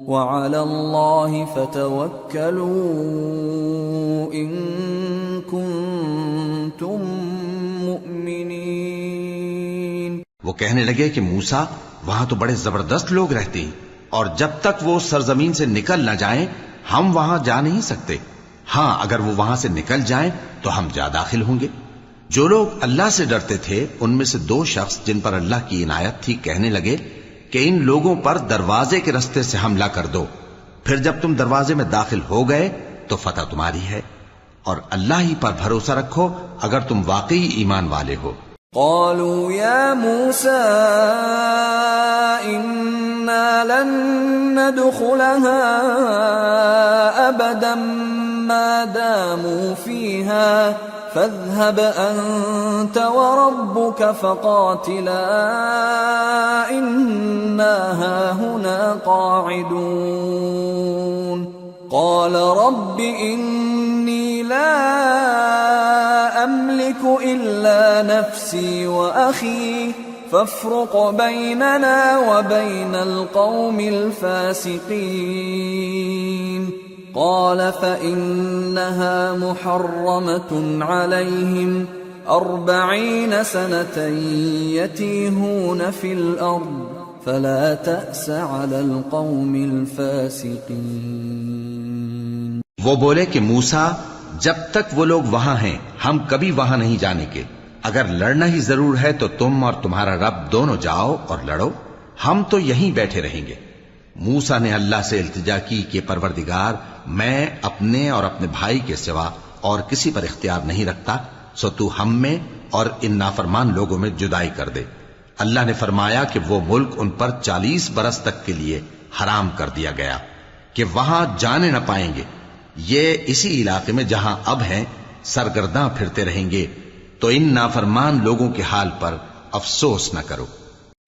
وعلى الله فتوكلوا إن كنتم مؤمنين. وہ کہنے لگے کہ موسیٰ، وہاں تو بڑے زبردست لوگ رہتے ہیں، اور جب تک وہ سرزمین سے نکل نہ جائیں ہم وہاں جا نہیں سکتے. ہاں، اگر وہ وہاں سے نکل جائیں تو ہم جا داخل ہوں گے. جو لوگ اللہ سے ڈرتے تھے ان میں سے دو شخص جن پر اللہ کی عنایت تھی کہنے لگے کہ ان لوگوں پر دروازے کے راستے سے حملہ کر دو، پھر جب تم دروازے میں داخل ہو گئے تو فتح تمہاری ہے. اور اللہ ہی پر بھروسہ رکھو اگر تم واقعی ایمان والے ہو۔ قالوا يا موسى إنا لن ندخلها أبدا ما داموا فيها فاذهب أنت وربك فقاتلا إنا هاهنا قاعدون قال رب إني لا أملك إلا نفسي وأخي فافرق بيننا وبين القوم الفاسقين قال فإنها محرمة عليهم 40 سنة يتيهون في الأرض فلا تأس على القوم الفاسقين۔ وہ بولے کہ موسیٰ جب تک وہ لوگ وہاں ہیں ہم کبھی وہاں نہیں جانے کے، اگر لڑنا ہی ضرور ہے تو تم اور تمہارا رب دونوں جاؤ اور لڑو، ہم تو یہیں بیٹھے رہیں گے۔ موسیٰ نے اللہ سے التجا کی کہ پروردگار میں اپنے اور اپنے بھائی کے سوا اور کسی پر اختیار نہیں رکھتا، سو تو ہم میں اور ان نافرمان لوگوں میں جدائی کر دے۔ اللہ نے فرمایا کہ وہ ملک ان پر 40 برس تک کے لیے حرام کر دیا گیا کہ وہاں جانے نہ پائیں گے، یہ اسی علاقے میں جہاں اب ہیں سرگرداں پھرتے رہیں گے، تو ان نافرمان لوگوں کے حال پر افسوس نہ کرو۔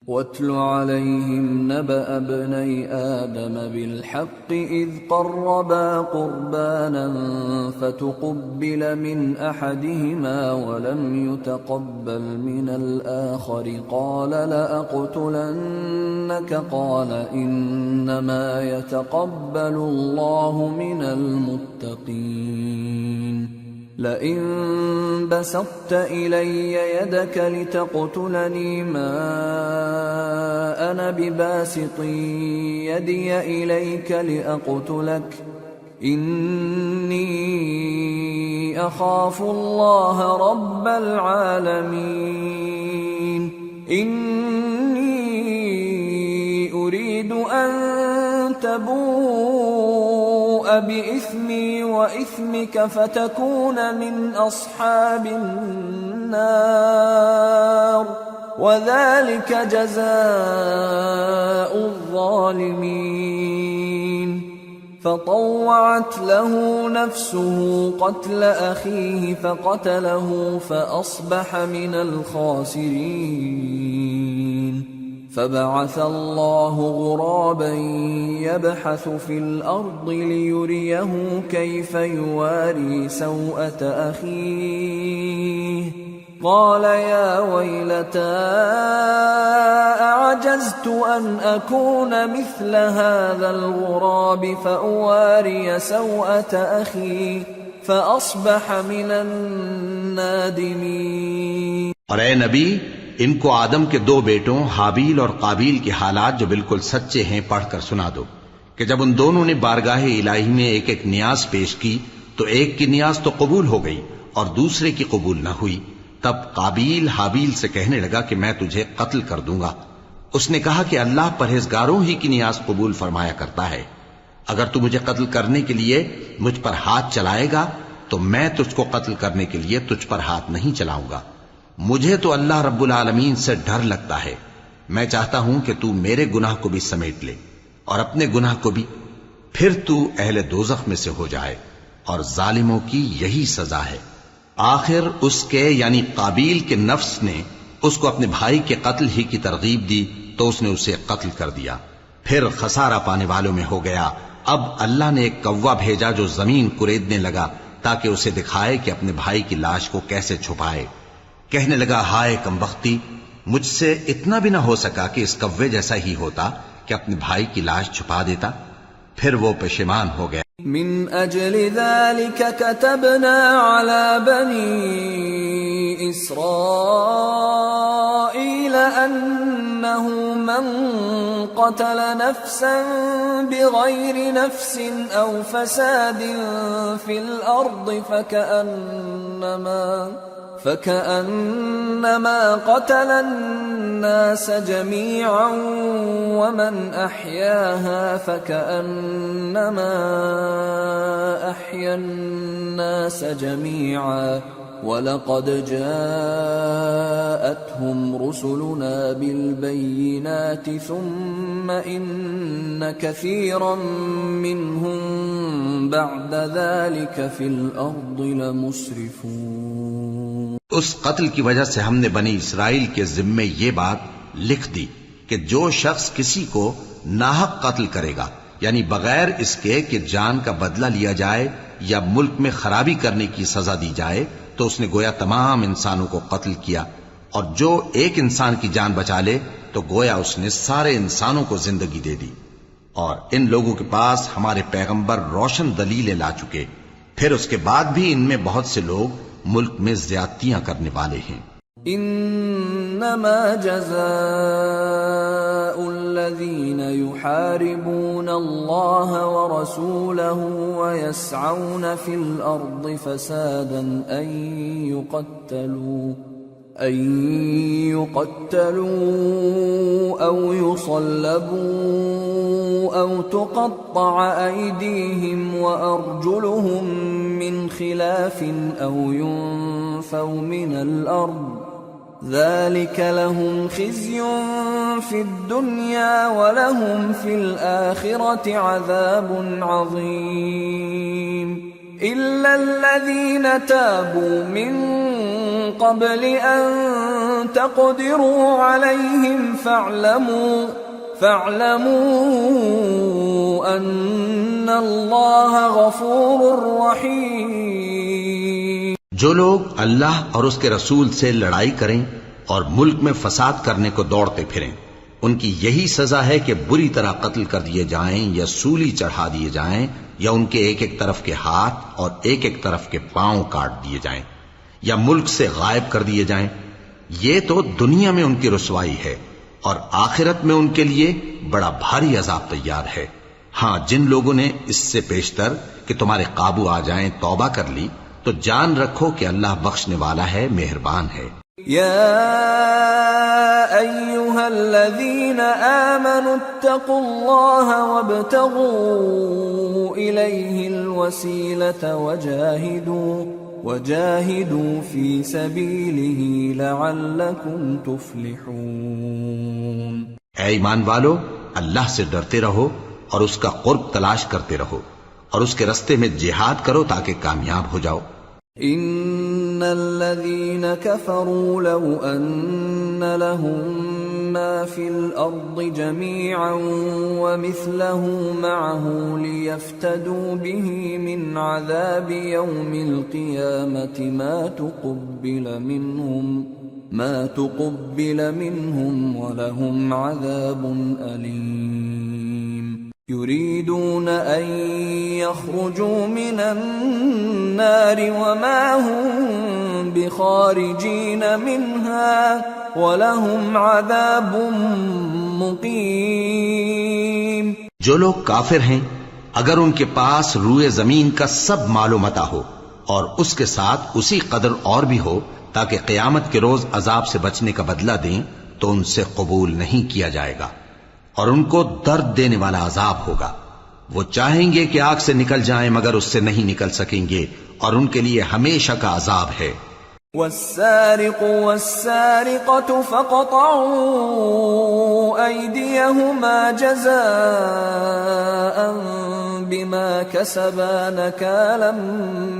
وَاتْلُ عَلَيْهِمْ نَبَأَ ابْنَيْ آدَمَ بِالْحَقِّ إِذْ قَرَّبَا قُرْبَانًا فَتُقُبِّلَ مِنْ أَحَدِهِمَا وَلَمْ يُتَقَبَّلْ مِنَ الْآخَرِ قَالَ لَأَقْتُلَنَّكَ قَالَ إِنَّمَا يَتَقَبَّلُ اللَّهُ مِنَ الْمُتَّقِينَ لئن بسطت إلي يدك لتقتلني ما أنا بباسط يدي إليك لأقتلك إني أخاف الله رب العالمين إني أريد أن تبوء بإثمي وإثمك فتكون من أصحاب النار وذلك جزاء الظالمين فطوعت له نفسه قتل أخيه فقتله فأصبح من الخاسرين فبعث الله غرابا يبحث في الأرض ليريه كيف يواري سوءة أخيه قال يا ويلتى أعجزت أن أكون مثل هذا الغراب فأواري سوءة أخي فأصبح من النادمين۔ اور اے نبی ان کو آدم کے 2 بیٹوں حابیل اور قابیل کے حالات جو بالکل سچے ہیں پڑھ کر سنا دو کہ جب ان دونوں نے بارگاہ الہی میں ایک ایک نیاز پیش کی تو ایک کی نیاز تو قبول ہو گئی اور دوسرے کی قبول نہ ہوئی، تب قابیل حابیل سے کہنے لگا کہ میں تجھے قتل کر دوں گا۔ اس نے کہا کہ اللہ پرہیزگاروں ہی کی نیاز قبول فرمایا کرتا ہے، اگر تو مجھے قتل کرنے کے لیے مجھ پر ہاتھ چلائے گا تو میں تجھ کو قتل کرنے کے لیے تجھ پر ہاتھ نہیں چلاؤں گا۔ مجھے تو اللہ رب العالمین سے ڈر لگتا ہے، میں چاہتا ہوں کہ تو میرے گناہ کو بھی سمیٹ لے اور اپنے گناہ کو بھی، پھر تو اہل دوزخ میں سے ہو جائے، اور ظالموں کی یہی سزا ہے۔ آخر اس کے یعنی قابیل کے نفس نے اس کو اپنے بھائی کے قتل ہی کی ترغیب دی تو اس نے اسے قتل کر دیا، پھر خسارہ پانے والوں میں ہو گیا۔ اب اللہ نے ایک کوا بھیجا جو زمین کریدنے لگا تاکہ اسے دکھائے کہ اپنے بھائی کی لاش کو کیسے چھپائے۔ کہنے لگا ہائے کمبختی، مجھ سے اتنا بھی نہ ہو سکا کہ اس کوے جیسا ہی ہوتا کہ اپنے بھائی کی لاش چھپا دیتا۔ پھر وہ پشیمان ہو گیا۔ من اجل ذلك كتبنا على بني اسرائيل انه من قتل نفسا بغير نفس او فساد في الارض فكأنما قتل الناس جميعا ومن أحياها فكأنما أحيا الناس جميعا وَلَقَدْ جَاءَتْهُمْ رُسُلُنَا بِالْبَيِّنَاتِ ثُمَّ إِنَّ كَثِيرًا مِّنْهُمْ بَعْدَ ذَلِكَ فِي الْأَرْضِ لَمُسْرِفُونَ۔ اس قتل کی وجہ سے ہم نے بنی اسرائیل کے ذمے یہ بات لکھ دی کہ جو شخص کسی کو ناحق قتل کرے گا، یعنی بغیر اس کے کہ جان کا بدلہ لیا جائے یا ملک میں خرابی کرنے کی سزا دی جائے، تو اس نے گویا تمام انسانوں کو قتل کیا، اور جو ایک انسان کی جان بچا لے تو گویا اس نے سارے انسانوں کو زندگی دے دی۔ اور ان لوگوں کے پاس ہمارے پیغمبر روشن دلیلیں لا چکے، پھر اس کے بعد بھی ان میں بہت سے لوگ ملک میں زیادتیاں کرنے والے ہیں۔ انما جزاء الذين يحاربون الله ورسوله ويسعون في الارض فسادا ان يقتلوا او يصلبوا او تقطع ايديهم وارجلهم من خلاف او ينفوا من الارض ذلك لهم خزي في الدنيا ولهم في الآخرة عذاب عظيم إلا الذين تابوا من قبل أن تقدروا عليهم فاعلموا أن الله غفور رحيم۔ جو لوگ اللہ اور اس کے رسول سے لڑائی کریں اور ملک میں فساد کرنے کو دوڑتے پھریں، ان کی یہی سزا ہے کہ بری طرح قتل کر دیے جائیں یا سولی چڑھا دیے جائیں یا ان کے ایک ایک طرف کے ہاتھ اور ایک ایک طرف کے پاؤں کاٹ دیے جائیں یا ملک سے غائب کر دیے جائیں۔ یہ تو دنیا میں ان کی رسوائی ہے، اور آخرت میں ان کے لیے بڑا بھاری عذاب تیار ہے۔ ہاں، جن لوگوں نے اس سے پیشتر کہ تمہارے قابو آ جائیں توبہ کر لی تو جان رکھو کہ اللہ بخشنے والا ہے، مہربان ہے۔ یا ایھا الذین آمنوا اتقوا اللہ وابتغوا الیہ الوسیلۃ وجاہدوا فی سبیلہ لعلکم تفلحون۔ اے ایمان والو، اللہ سے ڈرتے رہو اور اس کا قرب تلاش کرتے رہو، اور اس کے رستے میں جہاد کرو تاکہ کامیاب ہو جاؤ۔ ان الذين كفروا لو ان لهم ما في الارض جميعا ومثله معه ليفتدوا به من عذاب يوم القيامة ما تقبل منهم ولهم عذاب أليم يريدون أن يخرجوا من النار وما هم بخارجين منها ولهم عذاب مقيم۔ جو لوگ کافر ہیں، اگر ان کے پاس روئے زمین کا سب مال و متاع ہو اور اس کے ساتھ اسی قدر اور بھی ہو تاکہ قیامت کے روز عذاب سے بچنے کا بدلہ دیں، تو ان سے قبول نہیں کیا جائے گا، اور ان کو درد دینے والا عذاب ہوگا۔ وہ چاہیں گے کہ آگ سے نکل جائیں مگر اس سے نہیں نکل سکیں گے، اور ان کے لیے ہمیشہ کا عذاب ہے۔ والسارق والسارقة فاقطعوا أيديهما جزاء بما كسبا نكالا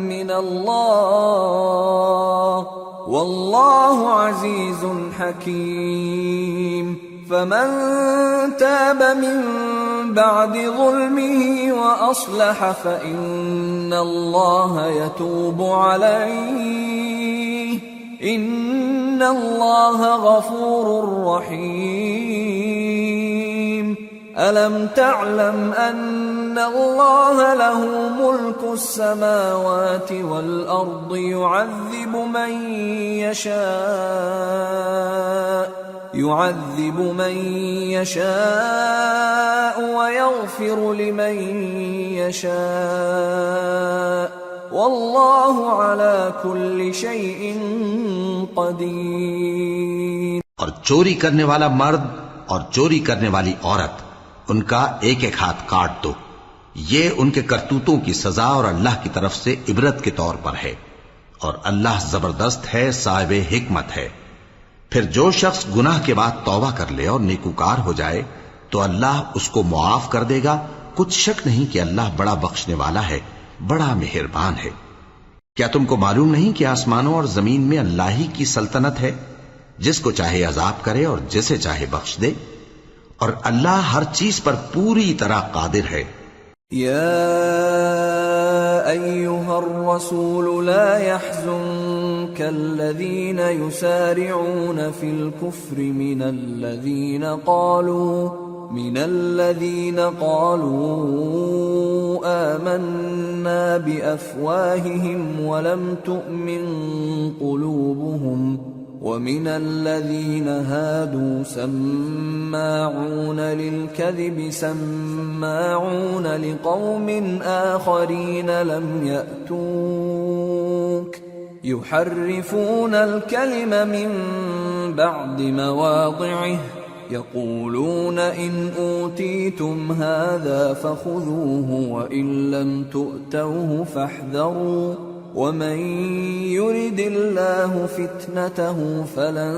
من الله والله عزيز حكيم۔ فمن تاب من بعد ظلمه وأصلح فإن الله يتوب عليه إن الله غفور رحيم۔ ألم تعلم أن الله له ملك السماوات والأرض يعذب من يشاء ويغفر لمن يشاء واللہ علی کل شیء قدیر. اور چوری کرنے والا مرد اور چوری کرنے والی عورت ان کا ایک ایک ہاتھ کاٹ دو. یہ ان کے کرتوتوں کی سزا اور اللہ کی طرف سے عبرت کے طور پر ہے، اور اللہ زبردست ہے، صاحب حکمت ہے. پھر جو شخص گناہ کے بعد توبہ کر لے اور نیکوکار ہو جائے تو اللہ اس کو معاف کر دے گا. کچھ شک نہیں کہ اللہ بڑا بخشنے والا ہے، بڑا مہربان ہے. کیا تم کو معلوم نہیں کہ آسمانوں اور زمین میں اللہ ہی کی سلطنت ہے، جس کو چاہے عذاب کرے اور جسے چاہے بخش دے، اور اللہ ہر چیز پر پوری طرح قادر ہے. یا ایہا الرسول لا يحزنك الذین یسارعون فی الكفر من الذین قالوا آمنا بأفواههم ولم تؤمن قلوبهم ومن الذين هادوا سماعون للكذب سماعون لقوم آخرين لم يأتوك يحرفون الكلم من بعد مواضعه يقولون إن أوتيتم هذا فخذوه وإن لم تؤتوه فاحذروا ومن يرد الله فتنته فلن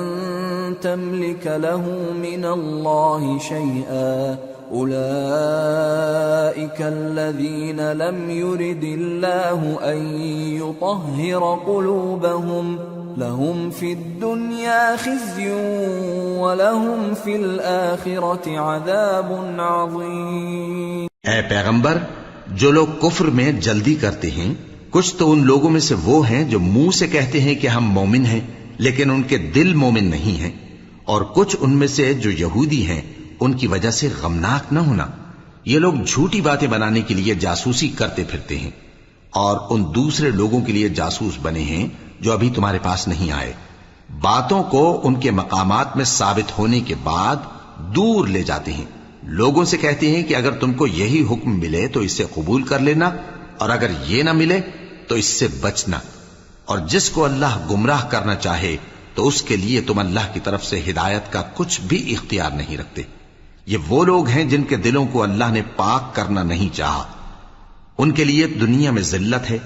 تملك له من الله شيئا أولئك الذين لم يرد الله أن يطهر قلوبهم لهم في الدنيا خزي ولهم في الآخرة عذاب عظيم. اے پیغمبر، جو لوگ کفر میں جلدی کرتے ہیں کچھ تو ان لوگوں میں سے وہ ہیں جو منہ سے کہتے ہیں کہ ہم مومن ہیں لیکن ان کے دل مومن نہیں ہیں، اور کچھ ان میں سے جو یہودی ہیں ان کی وجہ سے غمناک نہ ہونا. یہ لوگ جھوٹی باتیں بنانے کے لیے جاسوسی کرتے پھرتے ہیں اور ان دوسرے لوگوں کے لیے جاسوس بنے ہیں جو ابھی تمہارے پاس نہیں آئے. باتوں کو ان کے مقامات میں ثابت ہونے کے بعد دور لے جاتے ہیں. لوگوں سے کہتے ہیں کہ اگر تم کو یہی حکم ملے تو اسے قبول کر لینا، اور اگر یہ نہ ملے تو اس سے بچنا. اور جس کو اللہ گمراہ کرنا چاہے تو اس کے لیے تم اللہ کی طرف سے ہدایت کا کچھ بھی اختیار نہیں رکھتے. یہ وہ لوگ ہیں جن کے دلوں کو اللہ نے پاک کرنا نہیں چاہا. ان کے لیے دنیا میں ذلت ہے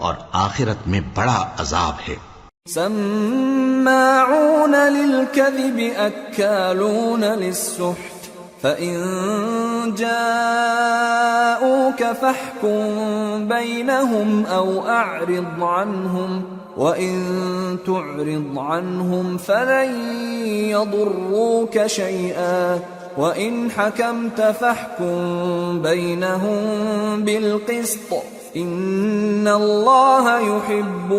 اور آخرت میں بڑا عذاب ہے. سماعون للكذب اکالون للسحت فإن جاءوك فاحكم بينهم أو أعرض عنهم وإن تعرض عنهم فلن يضروك شيئا وإن حكمت فاحكم بينهم بالقسط إن الله يحب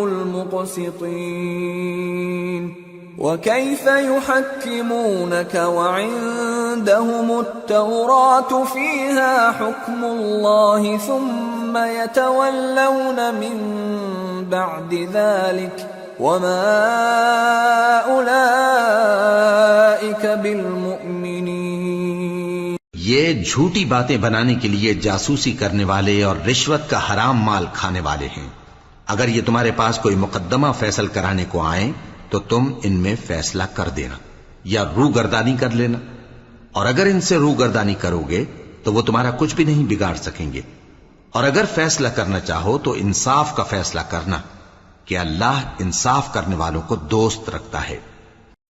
المقسطين. وكيف يحكمونك وعندهم التوراة فيها حكم الله ثم يتولون من بعد ذلك وما أولئك بالمؤمنين. یہ جھوٹی باتیں بنانے کے لیے جاسوسی کرنے والے اور رشوت کا حرام مال کھانے والے ہیں. اگر یہ تمہارے پاس کوئی مقدمہ فیصل کرانے کو آئیں تو تم ان میں فیصلہ کر دینا یا روگردانی کر لینا، اور اگر ان سے روگردانی کرو گے تو وہ تمہارا کچھ بھی نہیں بگاڑ سکیں گے. اور اگر فیصلہ کرنا چاہو تو انصاف کا فیصلہ کرنا کہ اللہ انصاف کرنے والوں کو دوست رکھتا ہے.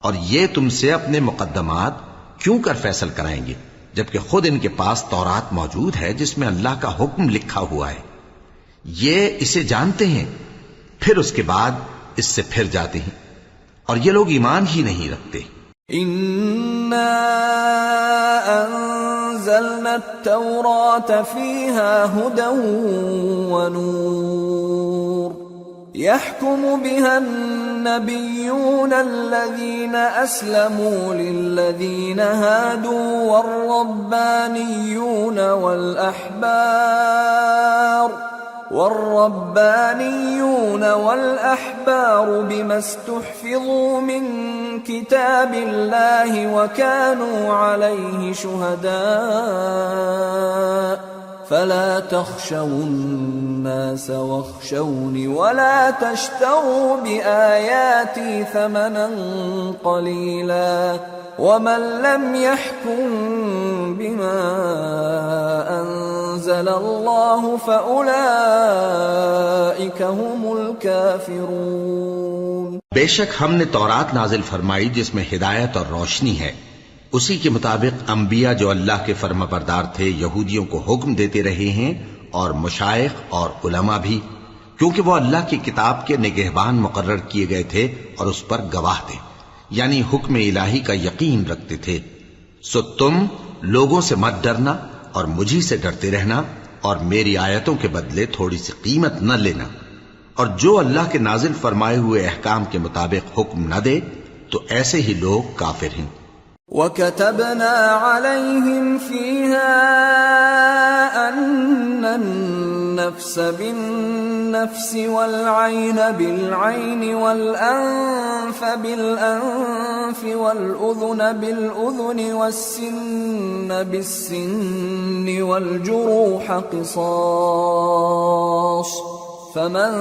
اور یہ تم سے اپنے مقدمات کیوں کر فیصل کرائیں گے جبکہ خود ان کے پاس تورات موجود ہے جس میں اللہ کا حکم لکھا ہوا ہے. یہ اسے جانتے ہیں پھر اس کے بعد اس سے پھر جاتے ہیں، اور یہ لوگ ایمان ہی نہیں رکھتے. اِنَّا أَنزَلْنَا التَّوْرَاةَ فِيهَا هُدًى وَنُورٌ يَحْكُمُ بِهَا النَّبِيُّونَ الَّذِينَ أَسْلَمُوا لِلَّذِينَ هَادُوا والربانيون والأحبار بما استحفظوا من كتاب الله وكانوا عليه شهداء فلا تخشوا الناس واخشوني ولا تشتروا بآياتي ثمنا قليلا ومن لم يحكم بما أنزل الله فأولئك هم الكافرون۔ بے شک ہم نے تورات نازل فرمائی جس میں ہدایت اور روشنی ہے، اسی کے مطابق انبیاء جو اللہ کے فرما بردار تھے یہودیوں کو حکم دیتے رہے ہیں، اور مشائخ اور علماء بھی، کیونکہ وہ اللہ کی کتاب کے نگہبان مقرر کیے گئے تھے اور اس پر گواہ تھے، یعنی حکم الہی کا یقین رکھتے تھے۔ سو تم لوگوں سے مت ڈرنا اور مجھی سے ڈرتے رہنا، اور میری آیتوں کے بدلے تھوڑی سی قیمت نہ لینا، اور جو اللہ کے نازل فرمائے ہوئے احکام کے مطابق حکم نہ دے تو ایسے ہی لوگ کافر ہیں۔ وَكَتَبْنَا عَلَيْهِمْ فِيهَا أَنَّ النَّفْسَ بِالنَّفْسِ وَالْعَيْنَ بِالْعَيْنِ وَالْأَنفَ بِالْأَنفِ وَالْأُذُنَ بِالْأُذُنِ وَالسِّنَّ بِالسِّنِّ وَالْجُرُوحَ قِصَاصٌ فَمَن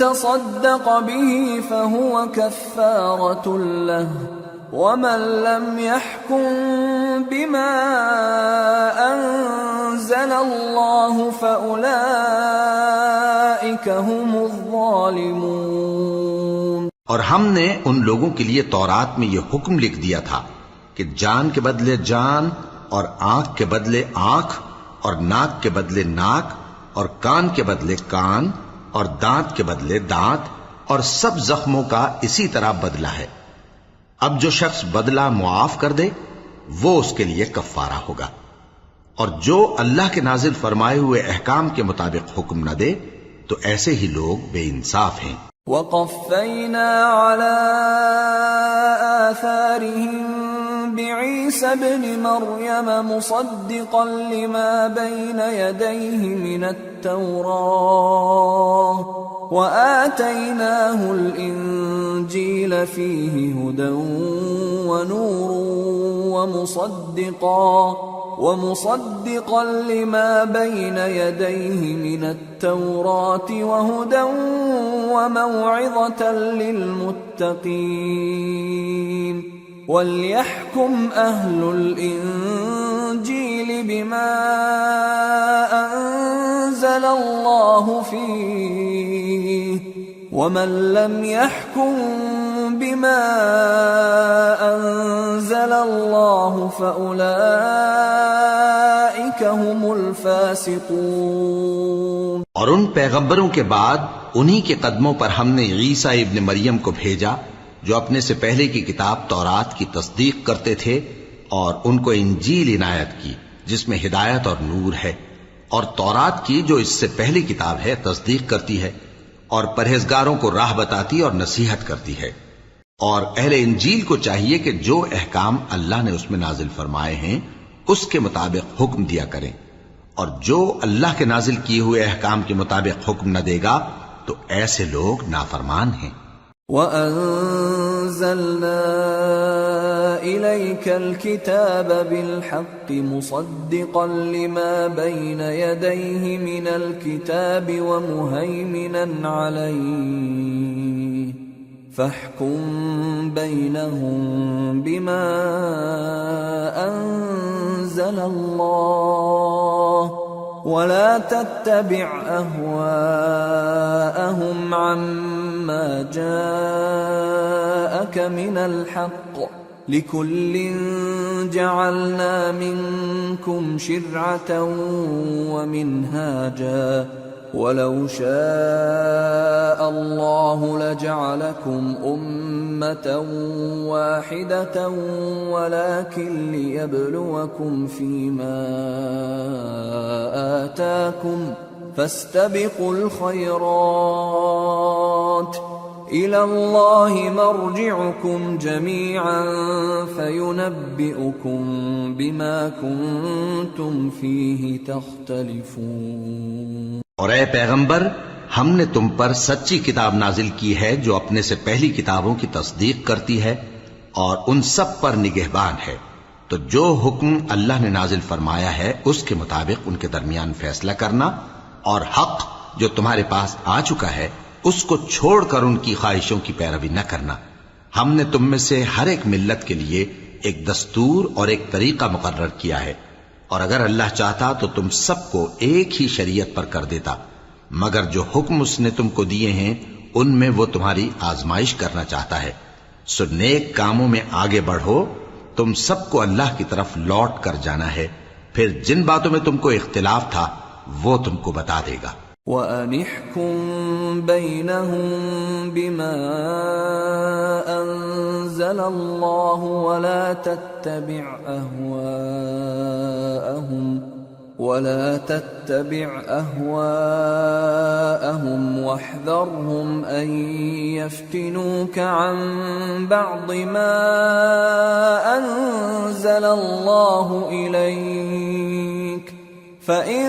تَصَدَّقَ بِهِ فَهُوَ كَفَّارَةٌ لَهُ وَمَن لَّمْ يَحْكُم بِمَا أَنزَلَ اللَّهُ فَأُولَئِكَ هُمُ الظَّالِمُونَ۔ اور ہم نے ان لوگوں کے لیے تورات میں یہ حکم لکھ دیا تھا کہ جان کے بدلے جان، اور آنکھ کے بدلے آنکھ، اور ناک کے بدلے ناک، اور کان کے بدلے کان، اور دانت کے بدلے دانت، اور سب زخموں کا اسی طرح بدلہ ہے۔ اب جو شخص بدلہ معاف کر دے وہ اس کے لیے کفارہ ہوگا، اور جو اللہ کے نازل فرمائے ہوئے احکام کے مطابق حکم نہ دے تو ایسے ہی لوگ بے انصاف ہیں۔ وَقَفَّيْنَا عَلَىٰ آثَارِهِم بِعِيسَى ابْنِ مَرْيَمَ مُصَدِّقًا لِمَا بَيْنَ يَدَيْهِ مِنَ التَّوْرَاةِ وَآتَيْنَاهُ الْإِنجِيلَ فِيهِ هُدًى وَنُورٌ وَمُصَدِّقًا لِمَا بَيْنَ يَدَيْهِ مِنَ التَّوْرَاةِ وَهُدًى وَمَوْعِظَةً لِّلْمُتَّقِينَ وَلْيَحْكُمْ أَهْلُ الْإِنجِيلِ بِمَا أَنزَلَ اللَّهُ فِيهِ وَمَن لَّمْ يَحْكُم بِمَا أَنزَلَ اللَّهُ فَأُولَئِكَ هُمُ الْفَاسِقُونَ۔ اور ان پیغمبروں کے بعد انہی کے قدموں پر ہم نے عیسیٰ ابن مریم کو بھیجا جو اپنے سے پہلے کی کتاب تورات کی تصدیق کرتے تھے، اور ان کو انجیل عنایت کی جس میں ہدایت اور نور ہے، اور تورات کی جو اس سے پہلی کتاب ہے تصدیق کرتی ہے، اور پرہیزگاروں کو راہ بتاتی اور نصیحت کرتی ہے۔ اور اہل انجیل کو چاہیے کہ جو احکام اللہ نے اس میں نازل فرمائے ہیں اس کے مطابق حکم دیا کریں، اور جو اللہ کے نازل کیے ہوئے احکام کے مطابق حکم نہ دے گا تو ایسے لوگ نافرمان ہیں۔ وَأَنزَلْنَا إِلَيْكَ الْكِتَابَ بِالْحَقِّ مُصَدِّقًا لِمَا بَيْنَ يَدَيْهِ مِنَ الْكِتَابِ وَمُهَيْمِنًا عَلَيْهِ فَاحْكُم بَيْنَهُم بِمَا أَنزَلَ اللَّهُ وَلَا تَتَّبِعْ أَهْوَاءَهُمْ عَمَّا جَاءَكَ مِنَ الْحَقِّ لِكُلٍّ جَعَلْنَا مِنكُمْ شِرْعَةً وَمِنْهَاجًا وَلَوْ شَاءَ اللَّهُ لَجَعَلَكُمْ أُمَّةً وَاحِدَةً وَلَكِنْ لِيَبْلُوَكُمْ فِيمَا آتَاكُمْ فَاسْتَبِقُوا الْخَيْرَاتِ إِلَى اللَّهِ مَرْجِعُكُمْ جَمِيعًا فَيُنَبِّئُكُم بِمَا كُنتُمْ فِيهِ تَخْتَلِفُونَ۔ اور اے پیغمبر، ہم نے تم پر سچی کتاب نازل کی ہے جو اپنے سے پہلی کتابوں کی تصدیق کرتی ہے اور ان سب پر نگہبان ہے، تو جو حکم اللہ نے نازل فرمایا ہے اس کے مطابق ان کے درمیان فیصلہ کرنا، اور حق جو تمہارے پاس آ چکا ہے اس کو چھوڑ کر ان کی خواہشوں کی پیروی نہ کرنا۔ ہم نے تم میں سے ہر ایک ملت کے لیے ایک دستور اور ایک طریقہ مقرر کیا ہے، اور اگر اللہ چاہتا تو تم سب کو ایک ہی شریعت پر کر دیتا، مگر جو حکم اس نے تم کو دیے ہیں ان میں وہ تمہاری آزمائش کرنا چاہتا ہے۔ سو نیک کاموں میں آگے بڑھو، تم سب کو اللہ کی طرف لوٹ کر جانا ہے، پھر جن باتوں میں تم کو اختلاف تھا وہ تم کو بتا دے گا۔ وَأَنِ احْكُم بَيْنَهُم بِمَا أَنزَلَ اللَّهُ وَلَا تَتَّبِعْ أَهْوَاءَهُمْ وَاحْذَرْهُمْ أَن يَفْتِنُوكَ عَن بَعْضِ مَا أَنزَلَ اللَّهُ إِلَيْكَ فَإِن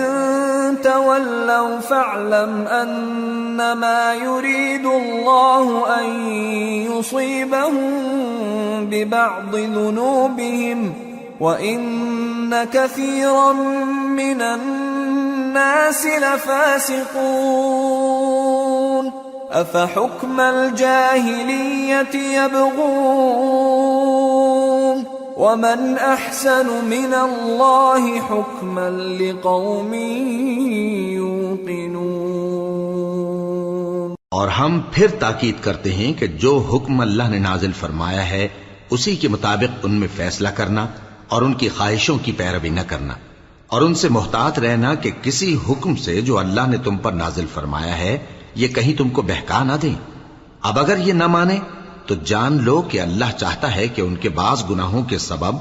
تَوَلَّوْا فَاعْلَمْ أَنَّمَا يُرِيدُ اللَّهُ أَن يُصِيبَهُم بِبَعْضِ ذُنُوبِهِمْ وَإِنَّ كَثِيرًا مِّنَ النَّاسِ لَفَاسِقُونَ أَفَحُكْمَ الْجَاهِلِيَّةِ يَبْغُونَ وَمَنْ أَحْسَنُ مِنَ اللَّهِ حُكْمًا لِقَوْمٍ يُوقِنُونَ۔ اور ہم پھر تاکید کرتے ہیں کہ جو حکم اللہ نے نازل فرمایا ہے اسی کے مطابق ان میں فیصلہ کرنا اور ان کی خواہشوں کی پیروی نہ کرنا، اور ان سے محتاط رہنا کہ کسی حکم سے جو اللہ نے تم پر نازل فرمایا ہے یہ کہیں تم کو بہکا نہ دیں۔ اب اگر یہ نہ مانے تو جان لو کہ اللہ چاہتا ہے کہ ان کے بعض گناہوں کے سبب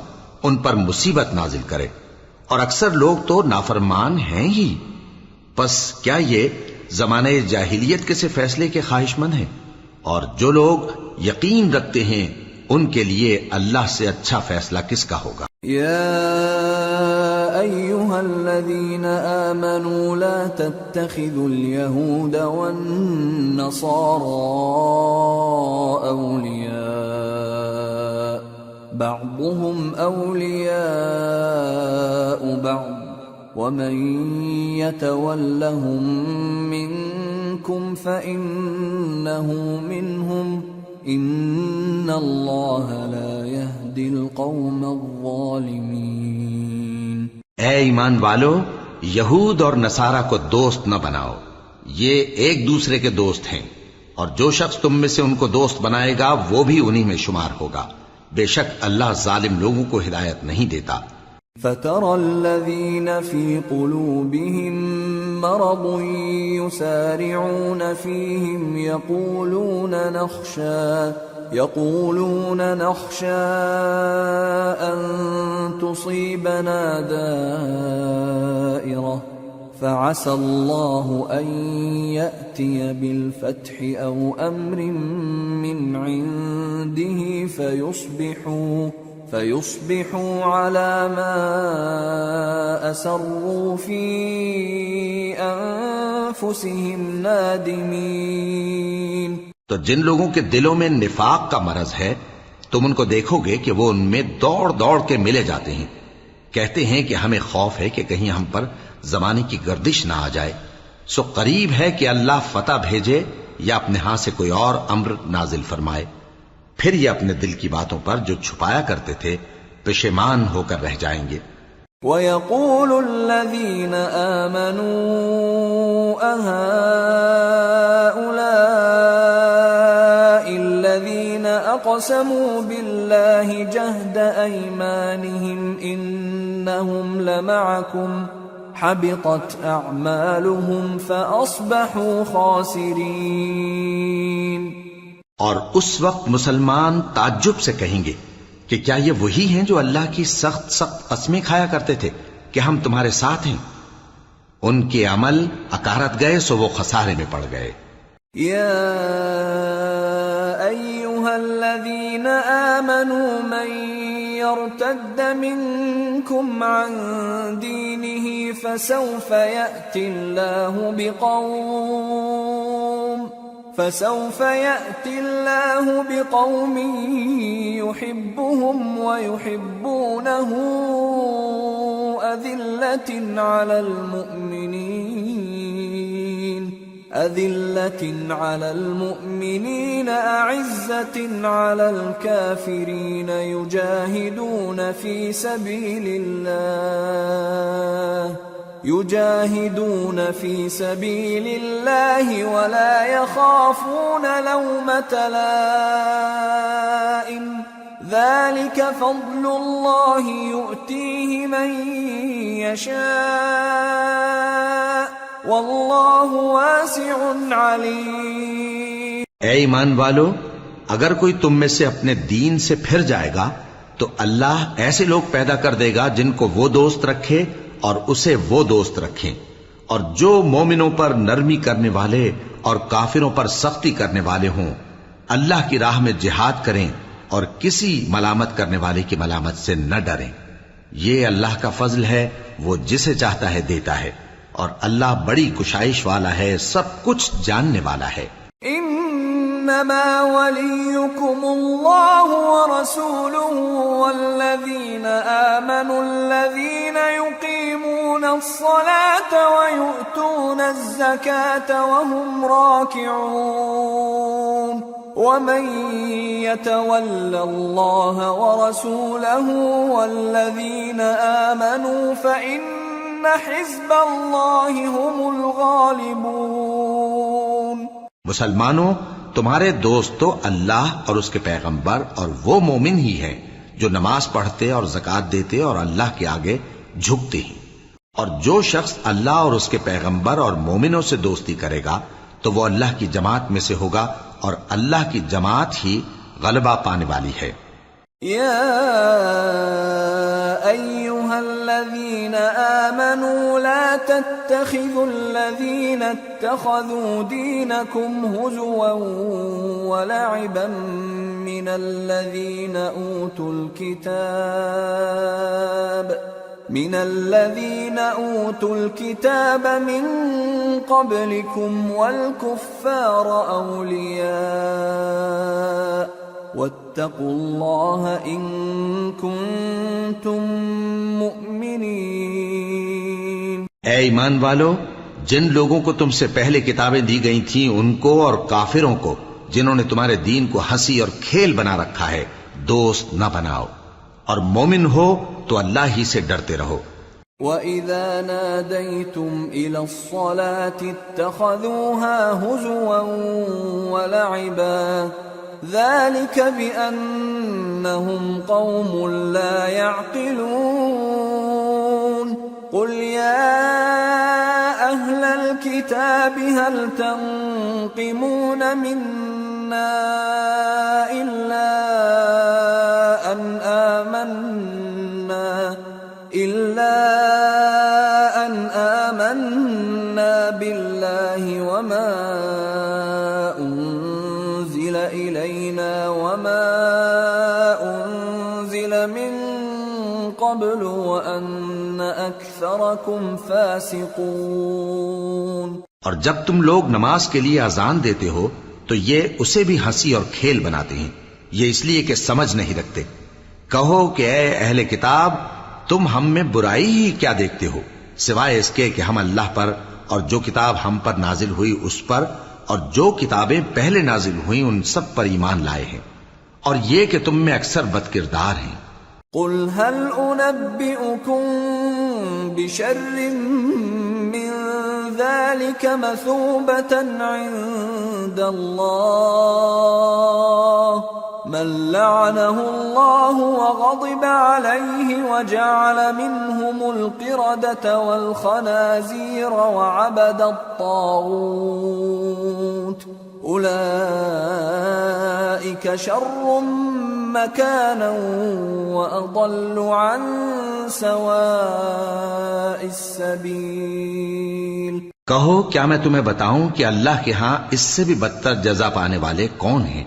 ان پر مصیبت نازل کرے، اور اکثر لوگ تو نافرمان ہیں ہی۔ پس کیا یہ زمانے جاہلیت کے سے فیصلے کے خواہش مند ہیں؟ اور جو لوگ یقین رکھتے ہیں ان کے لیے اللہ سے اچھا فیصلہ کس کا ہوگا؟ يا أيها الذين آمنوا لا تتخذوا اليهود والنصارى أولياء بعضهم أولياء بعض ومن يتولهم منكم فإنه منهم ان اللہ لا يهدی القوم الظالمین۔ اے ایمان والو، یہود اور نصارہ کو دوست نہ بناؤ، یہ ایک دوسرے کے دوست ہیں، اور جو شخص تم میں سے ان کو دوست بنائے گا وہ بھی انہی میں شمار ہوگا، بے شک اللہ ظالم لوگوں کو ہدایت نہیں دیتا۔ فَتَرَى الَّذِينَ فِي قُلُوبِهِم مَّرَضٌ يُسَارِعُونَ فِيهِمْ يَقُولُونَ نَخْشَىٰ أَن تُصِيبَنَا دَائِرَةٌ فَعَسَى اللَّهُ أَن يَأْتِيَ بِالْفَتْحِ أَوْ أَمْرٍ مِّنْ عِندِهِ فَيُصْبِحُوا عَلَى مَا أَسَرُّوا فِي أَنفُسِهِمْ نَادِمِينَ۔ تو جن لوگوں کے دلوں میں نفاق کا مرض ہے تم ان کو دیکھو گے کہ وہ ان میں دوڑ دوڑ کے ملے جاتے ہیں، کہتے ہیں کہ ہمیں خوف ہے کہ کہیں ہم پر زمانے کی گردش نہ آ جائے، سو قریب ہے کہ اللہ فتح بھیجے یا اپنے ہاں سے کوئی اور امر نازل فرمائے، پھر یہ اپنے دل کی باتوں پر جو چھپایا کرتے تھے پشیمان ہو کر رہ جائیں گے۔ وَيَقُولُ الَّذِينَ آمَنُوا أَهَٰؤُلَاءِ الَّذِينَ أَقْسَمُوا بِاللَّهِ جَهْدَ أَيْمَانِهِمْ إِنَّهُمْ لَمَعَكُمْ حَبِطَتْ أَعْمَالُهُمْ فَأَصْبَحُوا خَاسِرِينَ۔ اور اس وقت مسلمان تعجب سے کہیں گے کہ کیا یہ وہی ہیں جو اللہ کی سخت سخت قسمیں کھایا کرتے تھے کہ ہم تمہارے ساتھ ہیں؟ ان کے عمل اکارت گئے سو وہ خسارے میں پڑ گئے۔ یا ایھا الذین آمنوا من یرتد منکم عن دینہ فسوف یأتی اللہ بقوم يحبهم ويحبونه أذلة على المؤمنين أعزة على الكافرين يجاهدون في سبيل الله ولا يخافون لومة لائم ذلك فضل الله يؤتيه من يشاء واللہ واسع علیم۔ اے ایمان والو، اگر کوئی تم میں سے اپنے دین سے پھر جائے گا تو اللہ ایسے لوگ پیدا کر دے گا جن کو وہ دوست رکھے اور اسے وہ دوست رکھیں، اور جو مومنوں پر نرمی کرنے والے اور کافروں پر سختی کرنے والے ہوں، اللہ کی راہ میں جہاد کریں اور کسی ملامت کرنے والے کی ملامت سے نہ ڈریں۔ یہ اللہ کا فضل ہے، وہ جسے چاہتا ہے دیتا ہے، اور اللہ بڑی کشائش والا ہے، سب کچھ جاننے والا ہے۔ انما وليكم الله ورسوله والذين آمنوا الذين يقيمون الصلاة ويؤتون الزكاة وهم راكعون ومن يتول الله ورسوله والذين آمنوا فإن حزب الله هم الغالبون۔ مسلمانوں، تمہارے دوست تو اللہ اور اس کے پیغمبر اور وہ مومن ہی ہیں جو نماز پڑھتے اور زکوٰۃ دیتے اور اللہ کے آگے جھکتے ہیں، اور جو شخص اللہ اور اس کے پیغمبر اور مومنوں سے دوستی کرے گا تو وہ اللہ کی جماعت میں سے ہوگا، اور اللہ کی جماعت ہی غلبہ پانے والی ہے۔ یا ایھا الذین آمنوا لا تتخذوا الذین اتخذوا دینکم ہزوا ولعبا من الذین اوتوا الكتاب من قبلكم والكفار اولیاء واتقوا اللہ ان کنتم مؤمنین۔ اے ایمان والو، جن لوگوں کو تم سے پہلے کتابیں دی گئی تھیں ان کو اور کافروں کو جنہوں نے تمہارے دین کو ہنسی اور کھیل بنا رکھا ہے دوست نہ بناؤ، اور مومن ہو تو اللہ ہی سے ڈرتے رہو۔ وَإِذَا نَادَيْتُمْ إِلَى الصَّلَاةِ اتَّخَذُوهَا هُزُوًا وَلَعِبًا ذَلِكَ بِأَنَّهُمْ قَوْمٌ لَا يَعْقِلُونَ قُلْ يَا أَهْلَ الْكِتَابِ هَلْ تَنقِمُونَ مِنَّا إِلَّا أَنْ آمَنَّا بِاللَّهِ وَمَا أُنزِلَ إِلَيْنَا وَمَا أُنزِلَ مِن قَبْلُ وَأَنَّ أَكْثَرَكُمْ فَاسِقُونَ۔ اور جب تم لوگ نماز کے لیے اذان دیتے ہو تو یہ اسے بھی ہنسی اور کھیل بناتے ہیں، یہ اس لیے کہ سمجھ نہیں رکھتے۔ کہو کہ اے اہل کتاب، تم ہم میں برائی ہی کیا دیکھتے ہو، سوائے اس کے کہ ہم اللہ پر اور جو کتاب ہم پر نازل ہوئی اس پر اور جو کتابیں پہلے نازل ہوئیں ان سب پر ایمان لائے ہیں، اور یہ کہ تم میں اکثر بد کردار ہیں۔ قل هل انبئكم بشر من ذلك مثوبة عند الله من لعنه الله وغضب عليه وجعل منهم القردة والخنازير وعبد الطاغوت أولئك شر مكانا وأضل عن سواء السبيل۔ کہو کیا میں تمہیں بتاؤں کہ اللہ کے ہاں اس سے بھی بدتر جزا پانے والے کون ہیں؟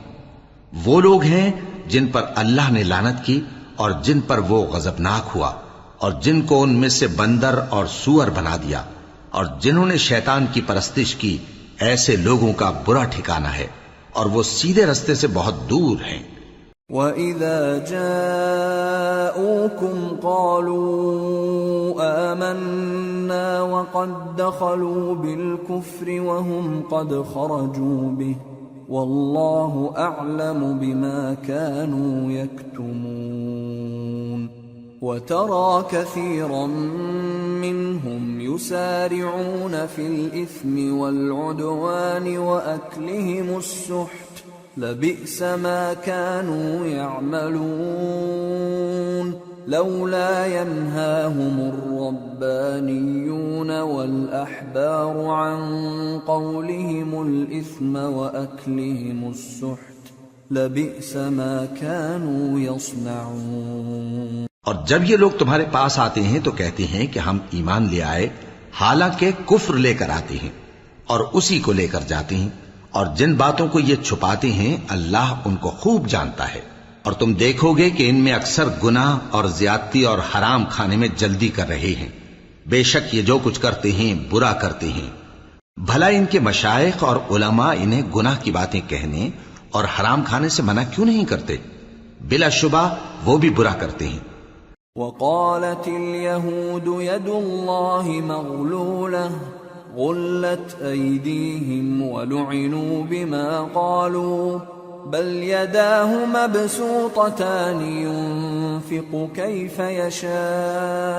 وہ لوگ ہیں جن پر اللہ نے لعنت کی اور جن پر وہ غضبناک ہوا، اور جن کو ان میں سے بندر اور سور بنا دیا، اور جنہوں نے شیطان کی پرستش کی، ایسے لوگوں کا برا ٹھکانہ ہے، اور وہ سیدھے رستے سے بہت دور ہیں۔ وَإِذَا جَاءُوكُمْ قَالُوا آمَنَّا وَقَدْ دَخَلُوا بِالْكُفْرِ وَهُمْ قَدْ خَرَجُوا بِهِ وَاللَّهُ أَعْلَمُ بِمَا كَانُوا يَكْتُمُونَ وَتَرَى كَثِيرًا مِّنْهُمْ يُسَارِعُونَ فِي الْإِثْمِ وَالْعُدْوَانِ وَأَكْلِهِمُ السُّحْتَ لبئس ما كانوا يعملون لولا ينهاهم الربانيون والأحبار عن قولهم الإثم وأكلهم السحت لبئس ما كانوا يصنعون. اور جب یہ لوگ تمہارے پاس آتے ہیں تو کہتے ہیں کہ ہم ایمان لے آئے، حالانکہ کفر لے کر آتے ہیں اور اسی کو لے کر جاتے ہیں، اور جن باتوں کو یہ چھپاتے ہیں اللہ ان کو خوب جانتا ہے. اور تم دیکھو گے کہ ان میں اکثر گناہ اور زیادتی اور حرام کھانے میں جلدی کر رہے ہیں. بے شک یہ جو کچھ کرتے ہیں برا کرتے ہیں. بھلا ان کے مشائخ اور علماء انہیں گناہ کی باتیں کہنے اور حرام کھانے سے منع کیوں نہیں کرتے؟ بلا شبہ وہ بھی برا کرتے ہیں. وقالت اليهود يد الله مغلولة غلت أيديهم ولعنوا بما قالوا بل يداه مبسوطتان ينفق كيف يشاء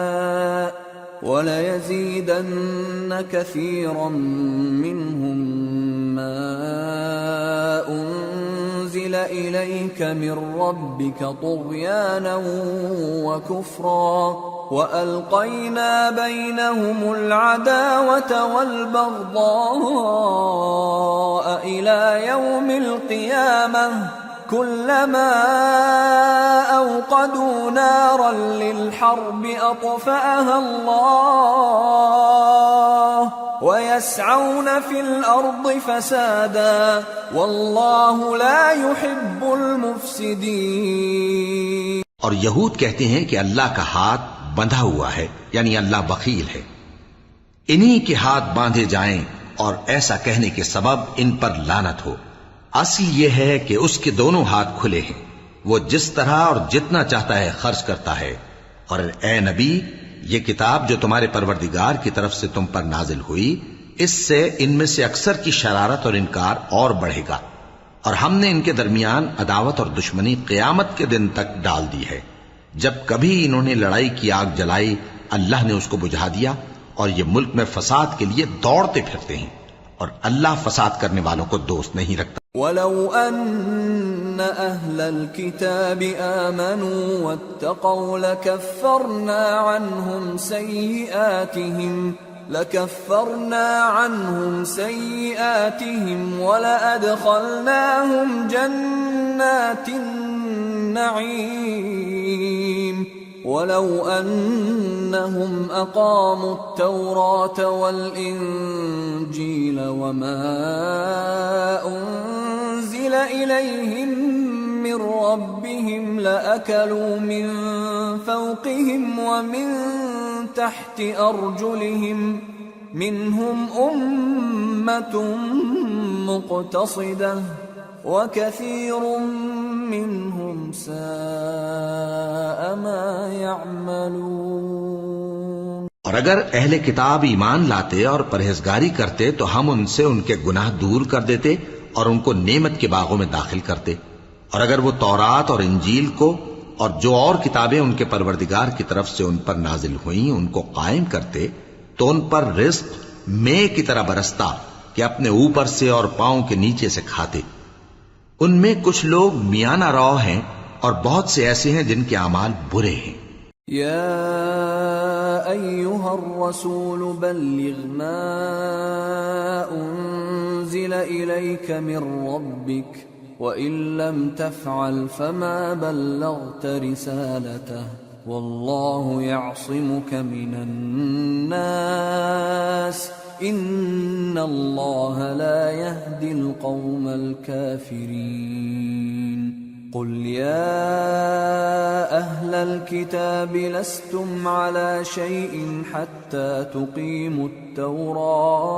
وليزيدن كثيرا منهم ما أنزل إليك من ربك طغيانا وكفرا وألقينا بينهم العداوة والبغضاء إلى يوم القيامة كلما أوقدوا نارا للحرب أطفأها الله ويسعون في الأرض فسادا والله لا يحب المفسدين. اور یہود کہتے ہیں کہ اللہ کا ہاتھ بندھا ہوا ہے، یعنی اللہ بخیل ہے. انہی کے ہاتھ باندھے جائیں اور ایسا کہنے کے سبب ان پر لعنت ہو. اصل یہ ہے کہ اس کے دونوں ہاتھ کھلے ہیں، وہ جس طرح اور جتنا چاہتا ہے خرچ کرتا ہے. اور اے نبی، یہ کتاب جو تمہارے پروردگار کی طرف سے تم پر نازل ہوئی، اس سے ان میں سے اکثر کی شرارت اور انکار اور بڑھے گا، اور ہم نے ان کے درمیان عداوت اور دشمنی قیامت کے دن تک ڈال دی ہے. جب کبھی انہوں نے لڑائی کی آگ جلائی، اللہ نے اس کو بجھا دیا، اور یہ ملک میں فساد کے لیے دوڑتے پھرتے ہیں، اور اللہ فساد کرنے والوں کو دوست نہیں رکھتا. وَلَوْ أَنَّ أَهْلَ الْكِتَابِ آمَنُوا وَاتَّقَوْا لَكَفَّرْنَا عَنْهُمْ سَيِّئَاتِهِمْ وَلَأَدْخَلْنَاهُمْ جَنَّاتِ النَّعِيمِ وَلَوْ أَنَّهُمْ أَقَامُوا التَّوْرَاةَ وَالْإِنْجِيلَ وَمَا أُنْزِلَ إِلَيْهِمْ مِنْ رَبِّهِمْ لَأَكَلُوا مِنْ فَوْقِهِمْ وَمِنْ تحت أرجلهم منهم أمة مقتصدة وكثير منهم ساء ما يعملون. اور اگر اہل کتاب ایمان لاتے اور پرہیزگاری کرتے تو ہم ان سے ان کے گناہ دور کر دیتے اور ان کو نعمت کے باغوں میں داخل کرتے. اور اگر وہ تورات اور انجیل کو اور جو اور کتابیں ان کے پروردگار کی طرف سے ان پر نازل ہوئیں ان کو قائم کرتے تو ان پر رزق مے کی طرح برستا کہ اپنے اوپر سے اور پاؤں کے نیچے سے کھاتے. ان میں کچھ لوگ میانہ رو ہیں اور بہت سے ایسے ہیں جن کے اعمال برے ہیں. یا ایھا الرسول بلغ ما انزل الیک من ربک وَإِن لَّمْ تَفْعَلْ فَمَا بَلَّغْتَ رِسَالَتَهُ وَاللَّهُ يَعْصِمُكَ مِنَ النَّاسِ إِنَّ اللَّهَ لَا يَهْدِي الْقَوْمَ الْكَافِرِينَ. قُلْ يَا أَهْلَ الْكِتَابِ لَسْتُمْ عَلَى شَيْءٍ حَتَّى تُقِيمُوا التَّوْرَاةَ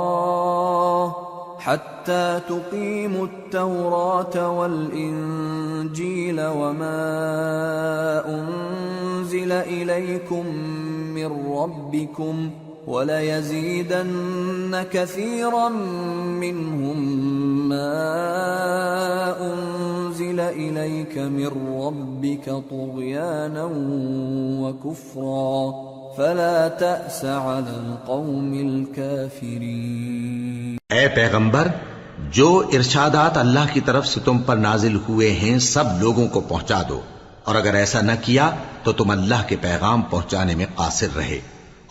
حتى تقيموا التوراة والإنجيل وما أنزل إليكم من ربكم وَلَيَزِيدَنَّ كَثِيرًا مِّنْهُمْ مَا أُنزِلَ إِلَيْكَ مِن رَّبِّكَ طُغْيَانًا وَكُفْرًا فَلَا تَأْسَ عَلَى الْقَوْمِ الْكَافِرِينَ۔ اے پیغمبر، جو ارشادات اللہ کی طرف سے تم پر نازل ہوئے ہیں سب لوگوں کو پہنچا دو، اور اگر ایسا نہ کیا تو تم اللہ کے پیغام پہنچانے میں قاصر رہے،